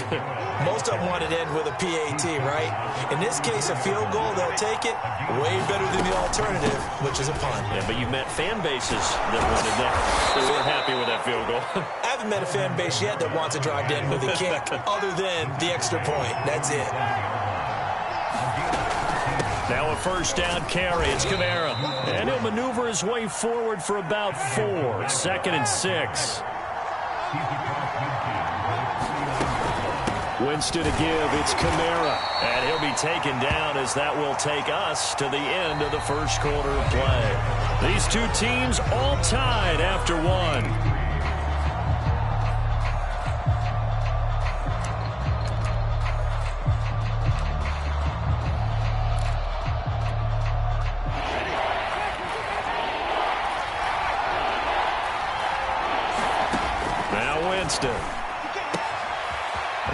Most of them wanted to end with a PAT, right? In this case, a field goal, they'll take it way better than the alternative, which is a punt. Yeah, but you've met fan bases that wanted that. They weren't happy with that field goal. I haven't met a fan base yet that wants to drive to end with a kick other than the extra point. That's it. Now a 1st down carry. It's Kamara. And he'll maneuver his way forward for about 4. 2nd and 6. Winston to give. It's Kamara. And he'll be taken down as that will take us to the end of the first quarter of play. These 2 teams all tied after 1.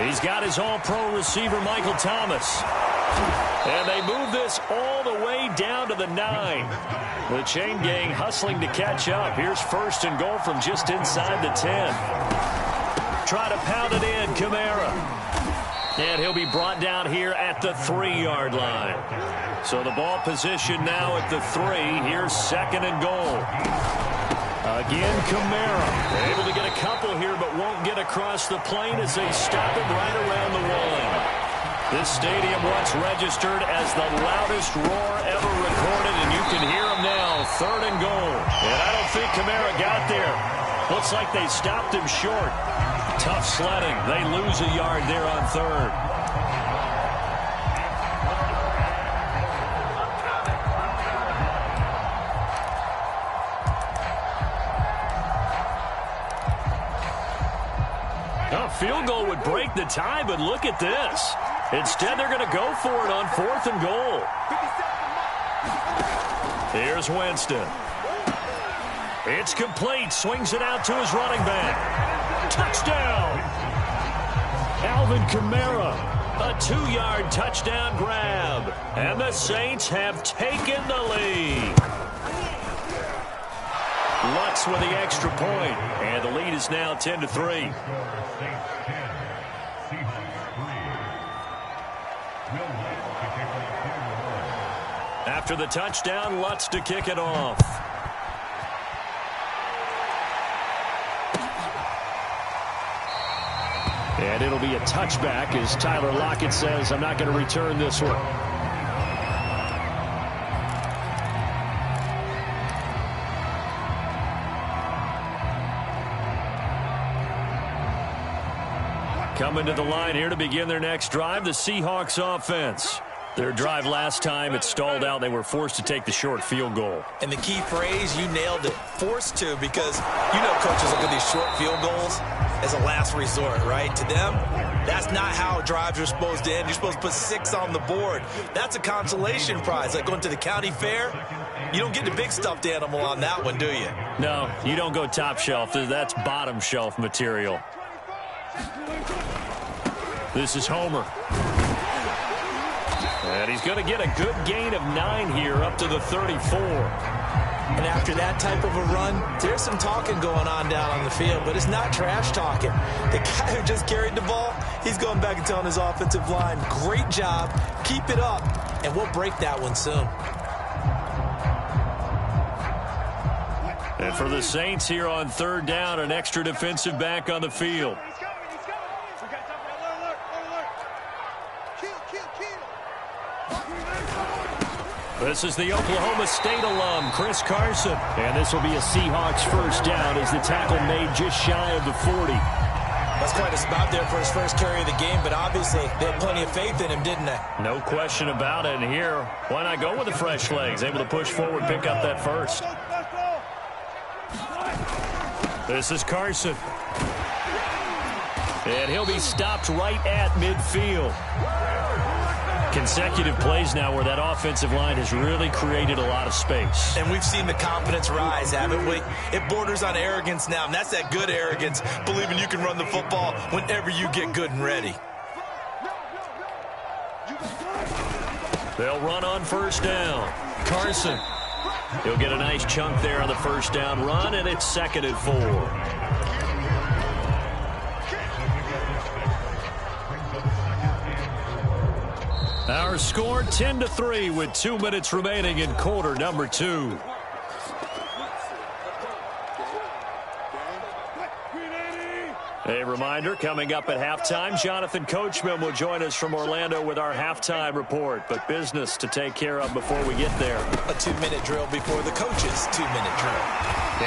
He's got his all-pro receiver, Michael Thomas. And they move this all the way down to the 9. The chain gang hustling to catch up. Here's 1st and goal from just inside the 10. Try to pound it in, Kamara. And he'll be brought down here at the 3-yard line. So the ball position now at the 3. Here's 2nd and goal. Again, Kamara. Able to get a couple here, but won't get across the plane as they stop him right around the 1. This stadium once registered as the loudest roar ever recorded, and you can hear him now. 3rd and goal. And I don't think Kamara got there. Looks like they stopped him short. Tough sledding. They lose a yard there on 3rd. A field goal would break the tie, but look at this. Instead, they're going to go for it on 4th and goal. Here's Winston. It's complete. Swings it out to his running back. Touchdown! Alvin Kamara. A 2-yard touchdown grab. And the Saints have taken the lead. Lutz with the extra point. And the lead is now 10-3. After the touchdown, Lutz to kick it off. And it'll be a touchback as Tyler Lockett says, I'm not going to return this one. Coming to the line here to begin their next drive, the Seahawks offense. Their drive last time, it stalled out. They were forced to take the short field goal. And the key phrase, you nailed it, forced to, because you know coaches look at these short field goals as a last resort, right? To them, that's not how drives are supposed to end. You're supposed to put 6 on the board. That's a consolation prize, like going to the county fair. You don't get the big stuffed animal on that one, do you? No, you don't go top shelf. That's bottom shelf material. This is Homer. And he's going to get a good gain of 9 here up to the 34. And after that type of a run, there's some talking going on down on the field, but it's not trash talking. The guy who just carried the ball, he's going back and telling his offensive line, great job, keep it up, and we'll break that one soon. And for the Saints here on 3rd down, an extra defensive back on the field. This is the Oklahoma State alum, Chris Carson. And this will be a Seahawks 1st down as the tackle made just shy of the 40. That's quite a spot there for his first carry of the game, but obviously they had plenty of faith in him, didn't they? No question about it. And here, why not go with the fresh legs? Able to push forward, pick up that first. This is Carson. And he'll be stopped right at midfield. Consecutive plays now where that offensive line has really created a lot of space. And we've seen the confidence rise, haven't we? It borders on arrogance now, and that's that good arrogance, believing you can run the football whenever you get good and ready. They'll run on 1st down. Carson. He'll get a nice chunk there on the 1st down run, and it's 2nd and 4. Our score 10-3 with 2 minutes remaining in quarter number 2. A reminder, coming up at halftime, Jonathan Coachman will join us from Orlando with our halftime report. But business to take care of before we get there. A 2-minute drill before the coach's 2-minute drill.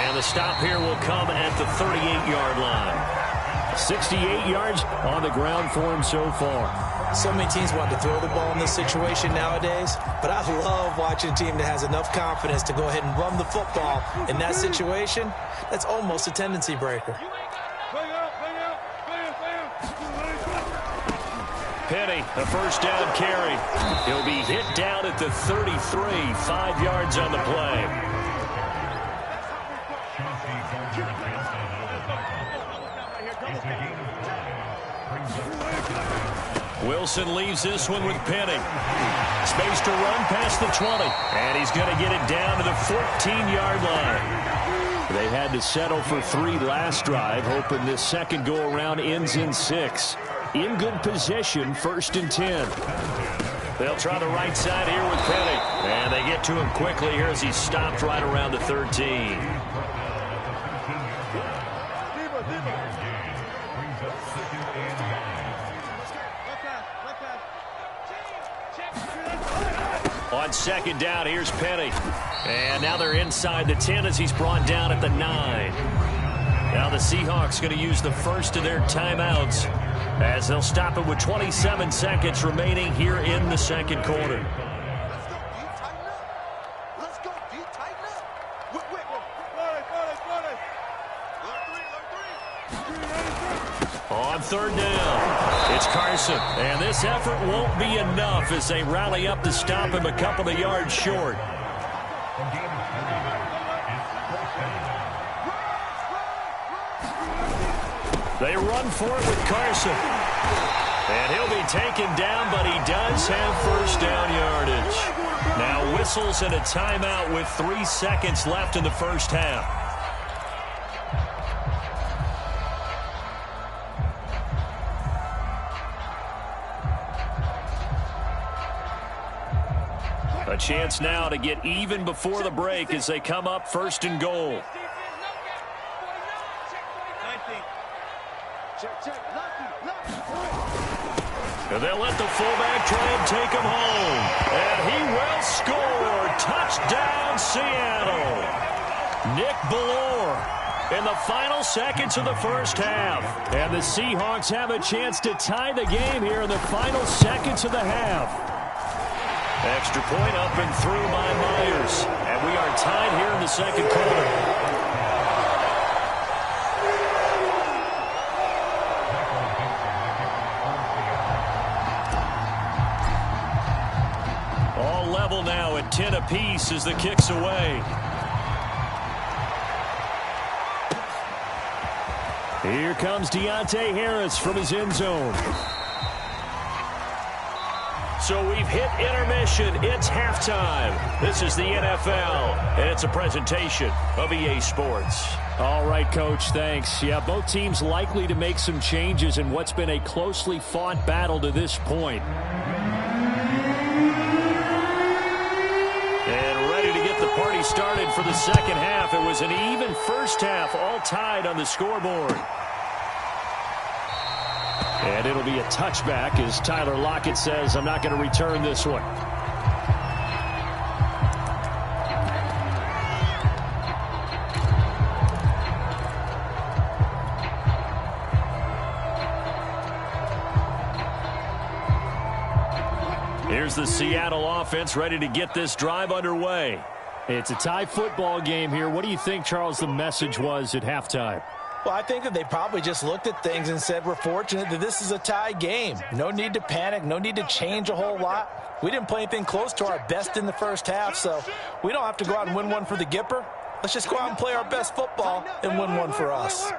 And the stop here will come at the 38-yard line. 68 yards on the ground for him so far. So many teams want to throw the ball in this situation nowadays, but I love watching a team that has enough confidence to go ahead and run the football in that situation. That's almost a tendency breaker. Penny, a 1st down carry. He'll be hit down at the 33, 5 yards on the play. Wilson leaves this one with Penny. Space to run past the 20. And he's going to get it down to the 14-yard line. They had to settle for 3 last drive, hoping this second go-around ends in 6. in good position, 1st and 10. They'll try the right side here with Penny. And they get to him quickly here as he's stopped right around the 13. On 2nd down, here's Penny. And now they're inside the 10 as he's brought down at the 9. Now the Seahawks going to use the first of their timeouts as they'll stop it with 27 seconds remaining here in the 2nd quarter. Let's go, D, tighten up. On 3rd down, it's Carson. And this effort won't be enough as they rally up to stop him a couple of yards short. They run for it with Carson. And he'll be taken down, but he does have 1st down yardage. Now whistles and a timeout with 3 seconds left in the 1st half. A chance now to get even before the break as they come up 1st and goal. And they'll let the fullback try and take him home. And he will score. Touchdown, Seattle. Nick Ballore in the final seconds of the 1st half. And the Seahawks have a chance to tie the game here in the final seconds of the half. Extra point up and through by Myers. And we are tied here in the 2nd quarter. All level now at 10 apiece as the kick's away. Here comes Deontay Harris from his end zone. So we've hit intermission. It's halftime. This is the NFL, and it's a presentation of EA Sports. All right, Coach, thanks. Yeah, both teams likely to make some changes in what's been a closely fought battle to this point. And ready to get the party started for the 2nd half. It was an even 1st half, all tied on the scoreboard. And it'll be a touchback as Tyler Lockett says, I'm not going to return this one. Here's the Seattle offense ready to get this drive underway. It's a tie football game here. What do you think, Charles, the message was at halftime? Well, I think that they probably just looked at things and said, we're fortunate that this is a tie game. No need to panic. No need to change a whole lot. We didn't play anything close to our best in the 1st half, so we don't have to go out and win one for the Gipper. Let's just go out and play our best football and win one for us.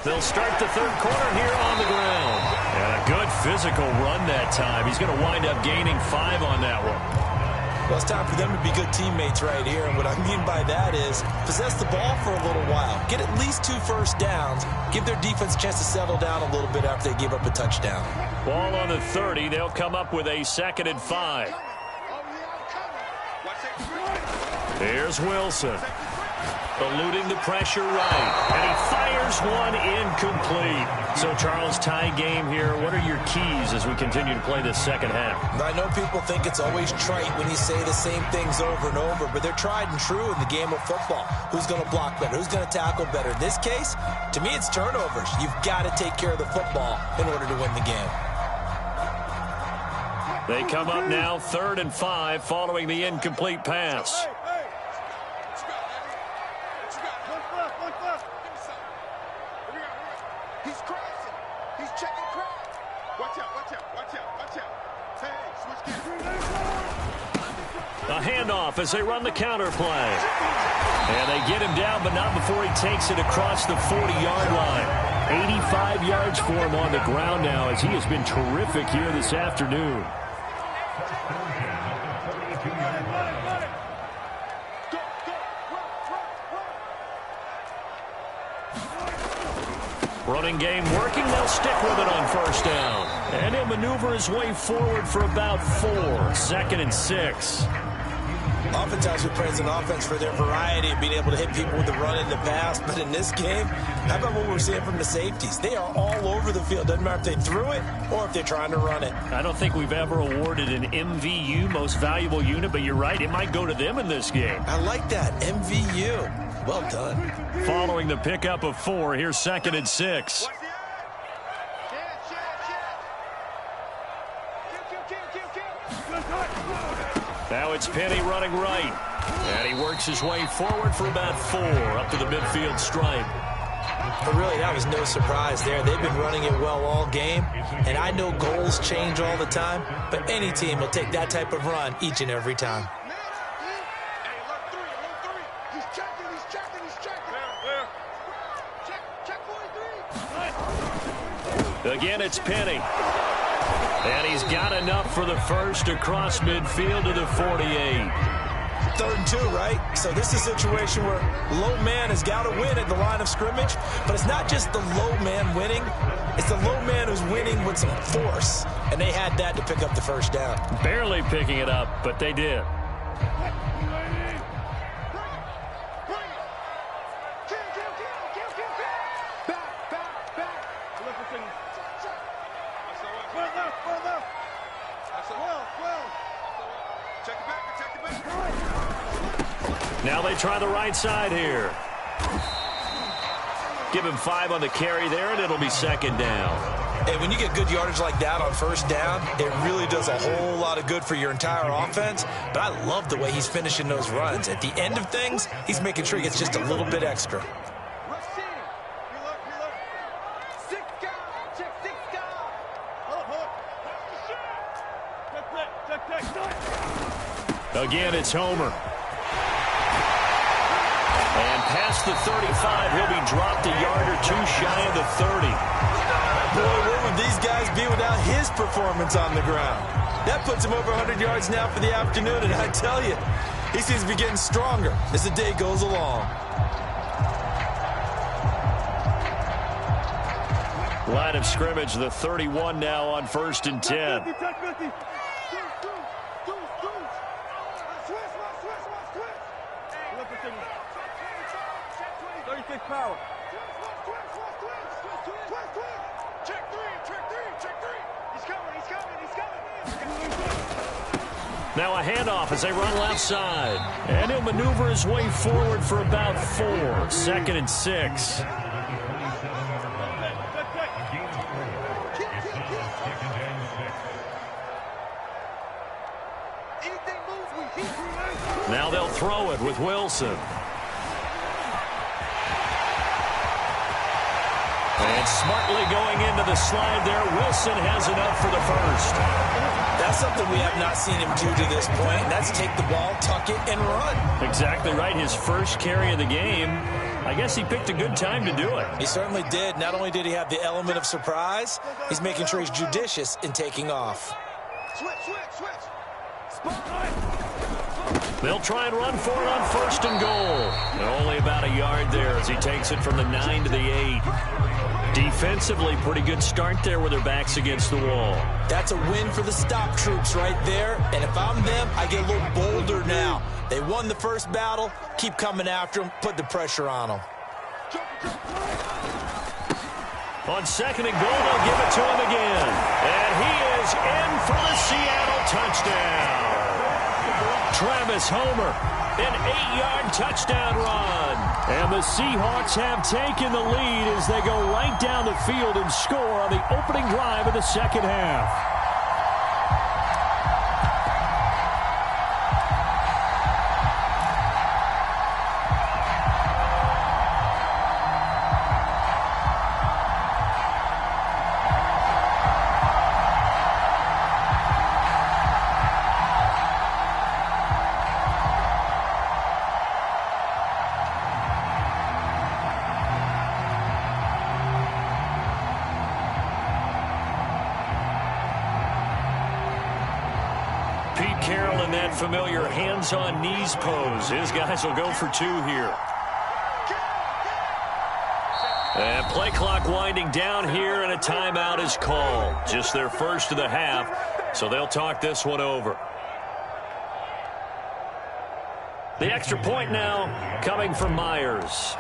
They'll start the 3rd quarter here on the ground. And a good physical run that time. He's going to wind up gaining 5 on that one. Well, it's time for them to be good teammates right here. And what I mean by that is possess the ball for a little while. Get at least 2 first downs. Give their defense a chance to settle down a little bit after they give up a touchdown. Ball on the 30. They'll come up with a 2nd and 5. Here's Wilson. Eluding the pressure right. And he fires one incomplete. So, Charles, tie game here. What are your keys as we continue to play this 2nd half? I know people think it's always trite when you say the same things over and over, but they're tried and true in the game of football. Who's going to block better? Who's going to tackle better? In this case, to me, it's turnovers. You've got to take care of the football in order to win the game. They come up now 3rd and 5 following the incomplete pass. He's crossing. He's checking crack. Watch out, watch out, watch out, watch out. Hey, switch gears. A handoff as they run the counter play. And they get him down, but not before he takes it across the 40-yard line. 85 yards for him on the ground now as he has been terrific here this afternoon. Running game working. They'll stick with it on first down. And he'll maneuver his way forward for about 4. 2nd and 6. Oftentimes we praise an offense for their variety of being able to hit people with the run in the pass. But in this game, how about what we're seeing from the safeties? They are all over the field. Doesn't matter if they threw it or if they're trying to run it. I don't think we've ever awarded an MVU, most valuable unit, but you're right. It might go to them in this game. I like that. MVU. Well done. Following the pickup of 4, here's 2nd and 6. Now it's Penny running right. And he works his way forward for about 4 up to the midfield stripe. But really, that was no surprise there. They've been running it well all game. And I know goals change all the time, but any team will take that type of run each and every time. Again, it's Penny. And he's got enough for the first across midfield to the 48. 3rd and 2, right? So this is a situation where low man has got to win at the line of scrimmage, but it's not just the low man winning. It's the low man who's winning with some force, and they had that to pick up the first down. Barely picking it up, but they did. Now they try the right side here. Give him 5 on the carry there, and it'll be 2nd down. And when you get good yardage like that on first down, it really does a whole lot of good for your entire offense. But I love the way he's finishing those runs. At the end of things, he's making sure he gets just a little bit extra. Again, it's Homer. And past the 35, he'll be dropped a yard or 2 shy of the 30. Boy, where would these guys be without his performance on the ground? That puts him over 100 yards now for the afternoon, and I tell you, he seems to be getting stronger as the day goes along. Line of scrimmage, the 31 now on 1st and 10. Power. Check three. He's coming. Now a handoff as they run left side. And he'll maneuver his way forward for about 4. 2nd and 6. Now they'll throw it with Wilson. And smartly going into the slide there, Wilson has enough for the first. That's something we have not seen him do to this point, and that's take the ball, tuck it, and run. Exactly right. His first carry of the game. I guess he picked a good time to do it. He certainly did. Not only did he have the element of surprise, he's making sure he's judicious in taking off. Switch. They'll try and run for it on 1st and goal. And only about a yard there as he takes it from the 9 to the 8. Defensively, pretty good start there with their backs against the wall. That's a win for the stop troops right there. And if I'm them, I get a little bolder now. They won the first battle. Keep coming after them. Put the pressure on them. On 2nd and goal, they'll give it to him again. And he is in for the Seattle touchdown. Travis Homer, an 8-yard touchdown run. And the Seahawks have taken the lead as they go right down the field and score on the opening drive of the second half. Familiar hands-on knees pose. His guys will go for 2 here. And play clock winding down here, and a timeout is called. Just their first of the half, so they'll talk this one over. The extra point now coming from Myers.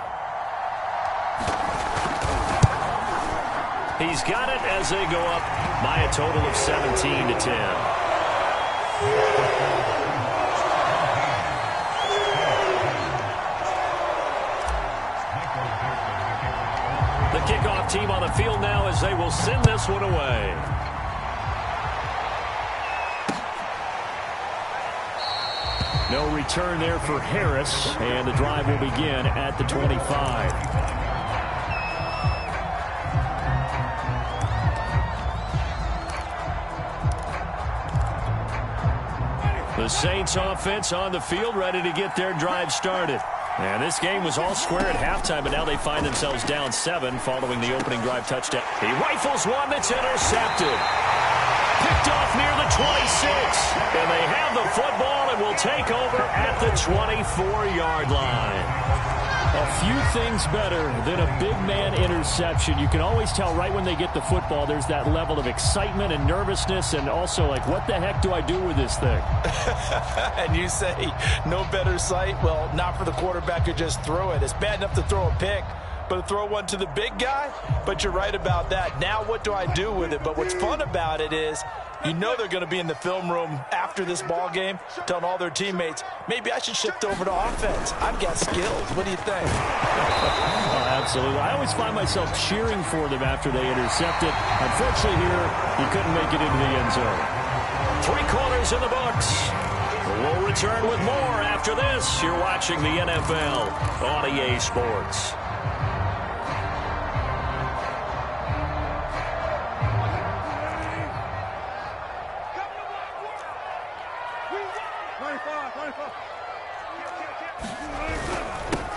He's got it as they go up by a total of 17-10. The kickoff team on the field now as they will send this one away. No return there for Harris, and the drive will begin at the 25. The Saints offense on the field, ready to get their drive started. And this game was all square at halftime, but now they find themselves down 7 following the opening drive touchdown. He rifles one that's intercepted. Picked off near the 26. And they have the football and will take over at the 24-yard line. A few things better than a big man interception. You can always tell right when they get the football, there's that level of excitement and nervousness, and also like, what the heck do I do with this thing? And you say no better sight? Well, not for the quarterback who just threw it. It's bad enough to throw a pick, but to throw one to the big guy? But you're right about that. Now what do I do with it? But what's fun about it is, you know they're going to be in the film room after this ball game telling all their teammates, maybe I should shift over to offense. I've got skills. What do you think? Oh, absolutely. I always find myself cheering for them after they intercept it. Unfortunately here, he couldn't make it into the end zone. 3 quarters in the books. We'll return with more after this. You're watching the NFL on EA Sports.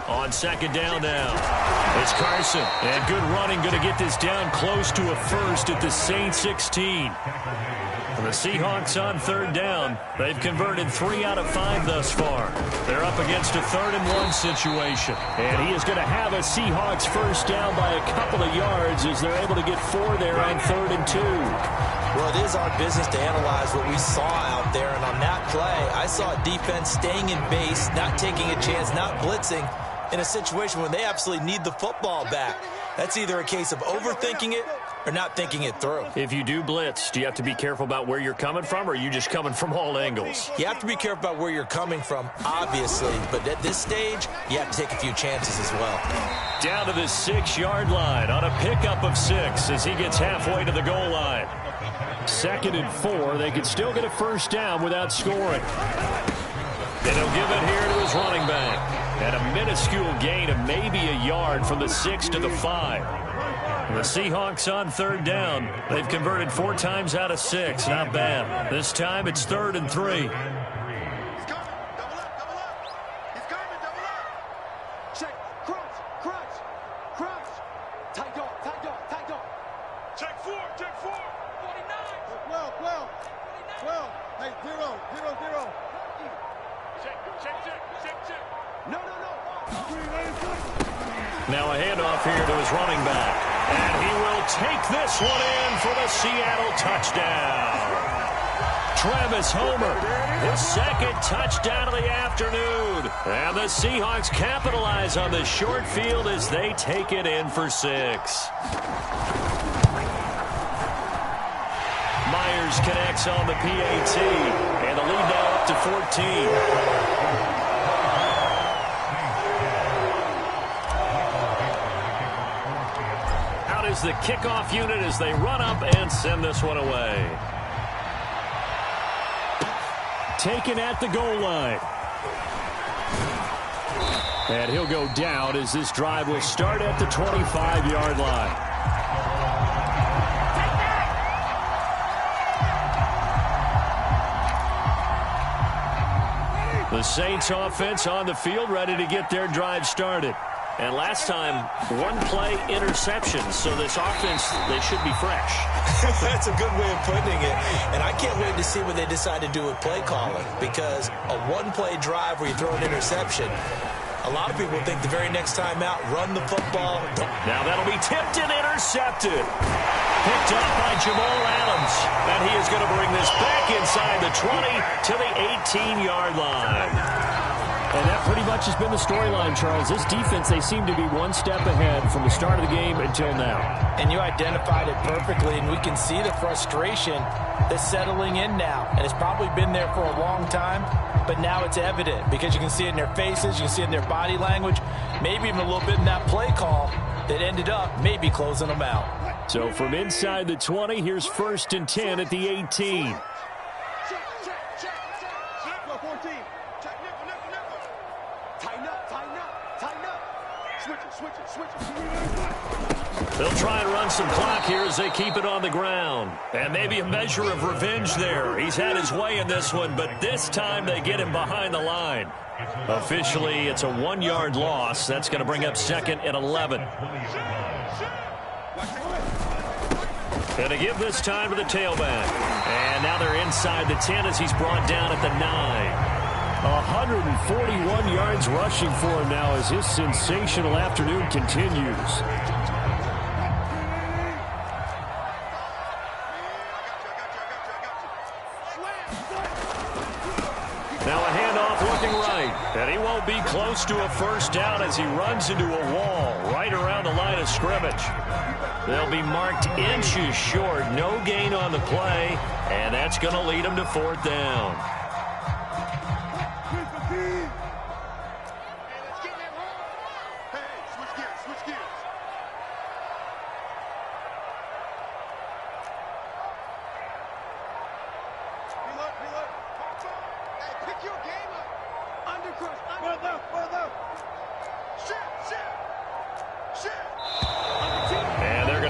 On second down now, it's Carson. And good running, going to get this down close to a first at the Saints 16. And the Seahawks on third down. They've converted 3 out of 5 thus far. They're up against a 3rd-and-1 situation. And he is going to have a Seahawks first down by a couple of yards as they're able to get 4 there on 3rd and 2. Well, it is our business to analyze what we saw out there. And on that play, I saw a defense staying in base, not taking a chance, not blitzing, in a situation when they absolutely need the football back. That's either a case of overthinking it or not thinking it through. If you do blitz, do you have to be careful about where you're coming from, or are you just coming from all angles? You have to be careful about where you're coming from, obviously, but at this stage, you have to take a few chances as well. Down to the 6-yard line on a pickup of 6 as he gets halfway to the goal line. 2nd and 4. They could still get a first down without scoring. And he'll give it here to his running back. And a minuscule gain of maybe a yard from the 6 to the 5. The Seahawks on 3rd down. They've converted 4 times out of 6. Not bad. This time it's 3rd and 3. He's coming. Double up. He's coming. Double up. Check. Crunch. Tight dog. Check 4. 49. 12. Hey, 0. Check. No. Now a handoff here to his running back. And he will take this one in for the Seattle touchdown. Travis Homer, his 2nd touchdown of the afternoon. And the Seahawks capitalize on the short field as they take it in for 6. Myers connects on the PAT. And the lead now up to 14. Is the kickoff unit as they run up and send this one away. Taken at the goal line. And he'll go down as this drive will start at the 25-yard line. The Saints offense on the field ready to get their drive started. And last time, 1-play interception. So this offense, they should be fresh. That's a good way of putting it. And I can't wait to see what they decide to do with play calling. Because a 1-play drive where you throw an interception, A lot of people think the very next time out, run the football. Now that'll be tipped and intercepted. Picked up by Jamal Adams. And he is going to bring this back inside the 20 to the 18-yard line. And that pretty much has been the storyline, Charles. This defense, they seem to be one step ahead from the start of the game until now. And you identified it perfectly, and we can see the frustration that's settling in now. And it's probably been there for a long time, but now it's evident because you can see it in their faces, you can see it in their body language, maybe even a little bit in that play call that ended up maybe closing them out. So from inside the 20, here's 1st and 10 at the 18. They'll try and run some clock here as they keep it on the ground. And maybe a measure of revenge there. He's had his way in this one, but this time they get him behind the line. Officially, it's a 1-yard loss. That's going to bring up 2nd and 11. And to give this time to the tailback. And now they're inside the 10 as he's brought down at the 9. 141 yards rushing for him now as his sensational afternoon continues. Now a handoff looking right. And he won't be close to a first down as he runs into a wall right around the line of scrimmage. They'll be marked inches short. No gain on the play. And that's going to lead him to 4th down.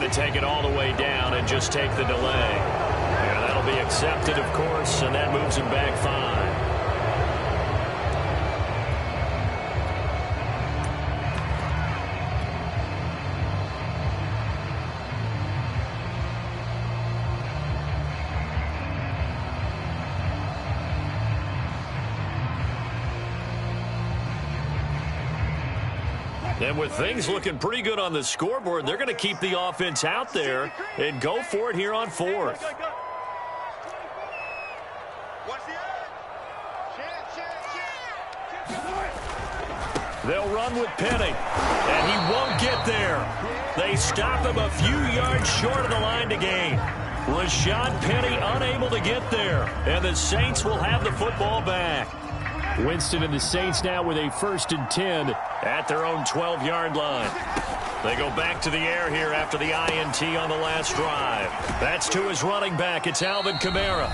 Take it all the way down and just take the delay. And that'll be accepted, of course, and that moves him back 5. And with things looking pretty good on the scoreboard, they're going to keep the offense out there and go for it here on 4th. They'll run with Penny, and he won't get there. They stop him a few yards short of the line to gain. Rashad Penny unable to get there, and the Saints will have the football back. Winston and the Saints now with a 1st and 10 at their own 12-yard line. They go back to the air here after the INT on the last drive. That's to his running back. It's Alvin Kamara.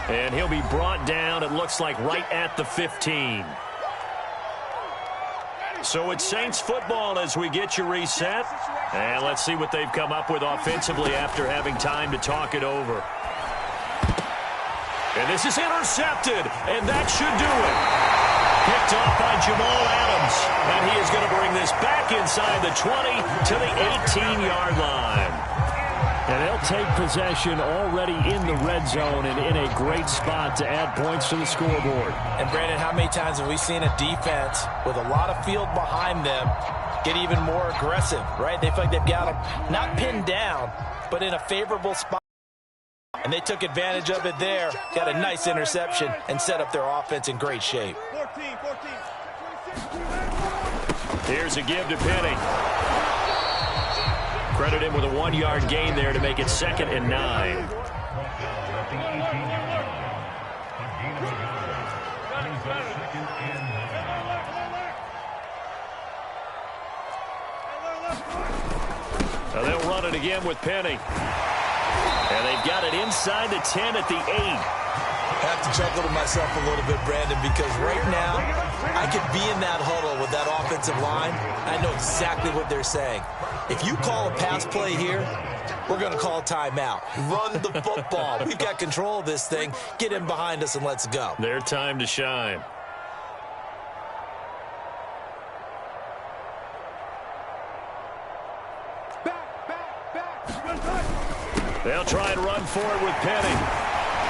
And he'll be brought down, it looks like, right at the 15. So it's Saints football as we get you reset. And let's see what they've come up with offensively after having time to talk it over. And this is intercepted, and that should do it. Picked off by Jamal Adams, and he is going to bring this back inside the 20 to the 18-yard line. And they'll take possession already in the red zone and in a great spot to add points to the scoreboard. And, Brandon, how many times have we seen a defense with a lot of field behind them get even more aggressive, right? They feel like they've got them not pinned down, but in a favorable spot. And they took advantage of it there, got a nice interception, and set up their offense in great shape. 14. Here's a give to Penny. Credit him with a 1-yard gain there to make it 2nd and 9. Now they'll run it again with Penny. And they've got it inside the 10 at the 8. I have to chuckle to myself a little bit, Brandon, because right now I could be in that huddle with that offensive line. I know exactly what they're saying. If you call a pass play here, we're going to call a timeout. Run the football. We've got control of this thing. Get in behind us and let's go. Their time to shine. They'll try and run for it with Penny.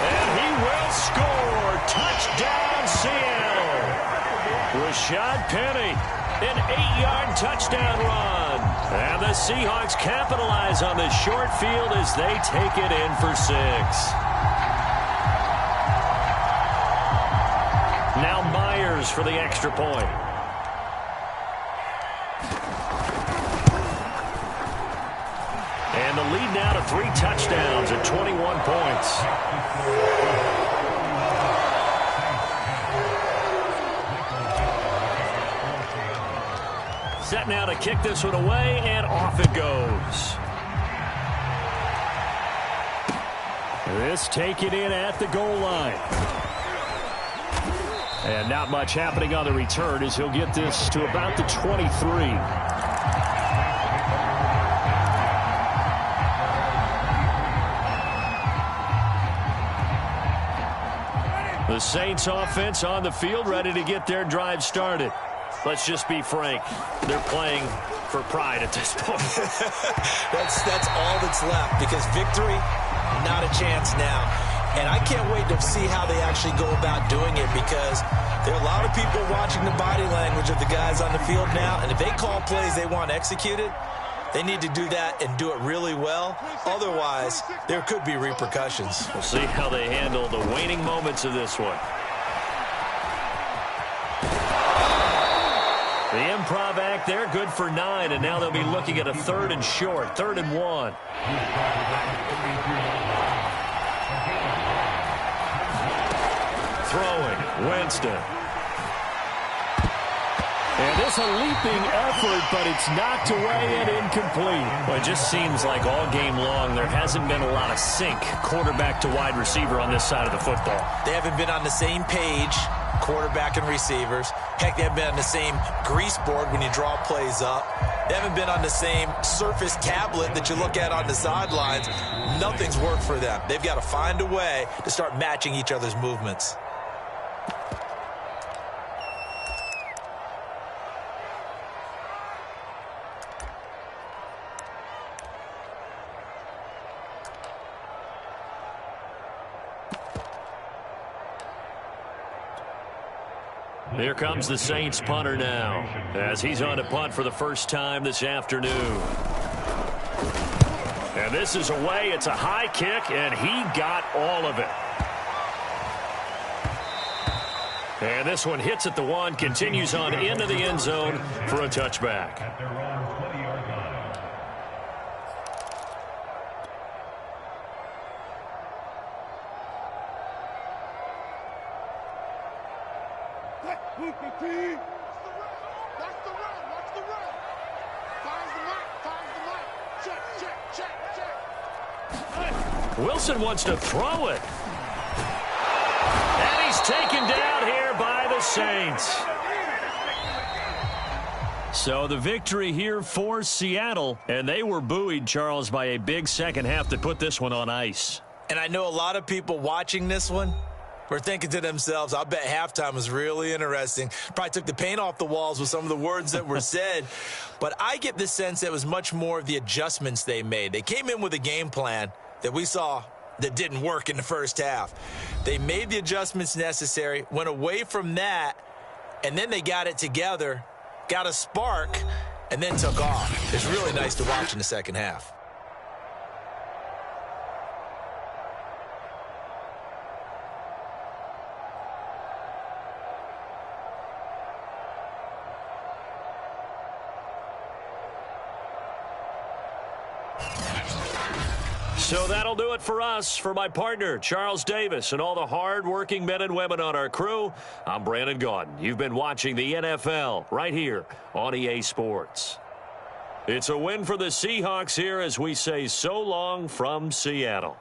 And he will score. Touchdown, Seattle. Rashad Penny An 8-yard touchdown run. And the Seahawks capitalize on this short field as they take it in for 6. Now Myers for the extra point. And the lead now to 3 touchdowns at 21 points. Set now to kick this one away, and off it goes. This taken in at the goal line. And not much happening on the return as he'll get this to about the 23. The Saints offense on the field, ready to get their drive started. Let's just be frank. They're playing for pride at this point. That's all that's left, because victory, not a chance now. And I can't wait to see how they actually go about doing it, because there are a lot of people watching the body language of the guys on the field now. And if they call plays they want executed, they need to do that and do it really well. Otherwise, there could be repercussions. We'll see how they handle the waning moments of this one. The improv act there, good for 9, and now they'll be looking at a 3rd and short, 3rd and 1. Throwing, Winston. And this a leaping effort, but it's knocked away and incomplete. Well, it just seems like all game long there hasn't been a lot of sync quarterback to wide receiver on this side of the football. They haven't been on the same page, quarterback and receivers. Heck, they haven't been on the same grease board when you draw plays up. They haven't been on the same surface tablet that you look at on the sidelines. Nothing's worked for them. They've got to find a way to start matching each other's movements. Here comes the Saints punter now, as he's on to punt for the first time this afternoon. And this is away. It's a high kick, and he got all of it. And this one hits at the 1, continues on into the end zone for a touchback. That's the run. Watch the run. Finds the mark. Check. Wilson wants to throw it. And he's taken down here by the Saints. So the victory here for Seattle, and they were buoyed, Charles, by a big second half that put this one on ice. And I know a lot of people watching this one were thinking to themselves, I bet halftime was really interesting. Probably took the paint off the walls with some of the words that were said. But I get the sense that it was much more of the adjustments they made. They came in with a game plan that we saw that didn't work in the first half. They made the adjustments necessary, went away from that, and then they got it together, got a spark, and then took off. It's really nice to watch in the second half. So that'll do it for us. For my partner, Charles Davis, and all the hard-working men and women on our crew, I'm Brandon Gaudin. You've been watching the NFL right here on EA Sports. It's a win for the Seahawks here as we say so long from Seattle.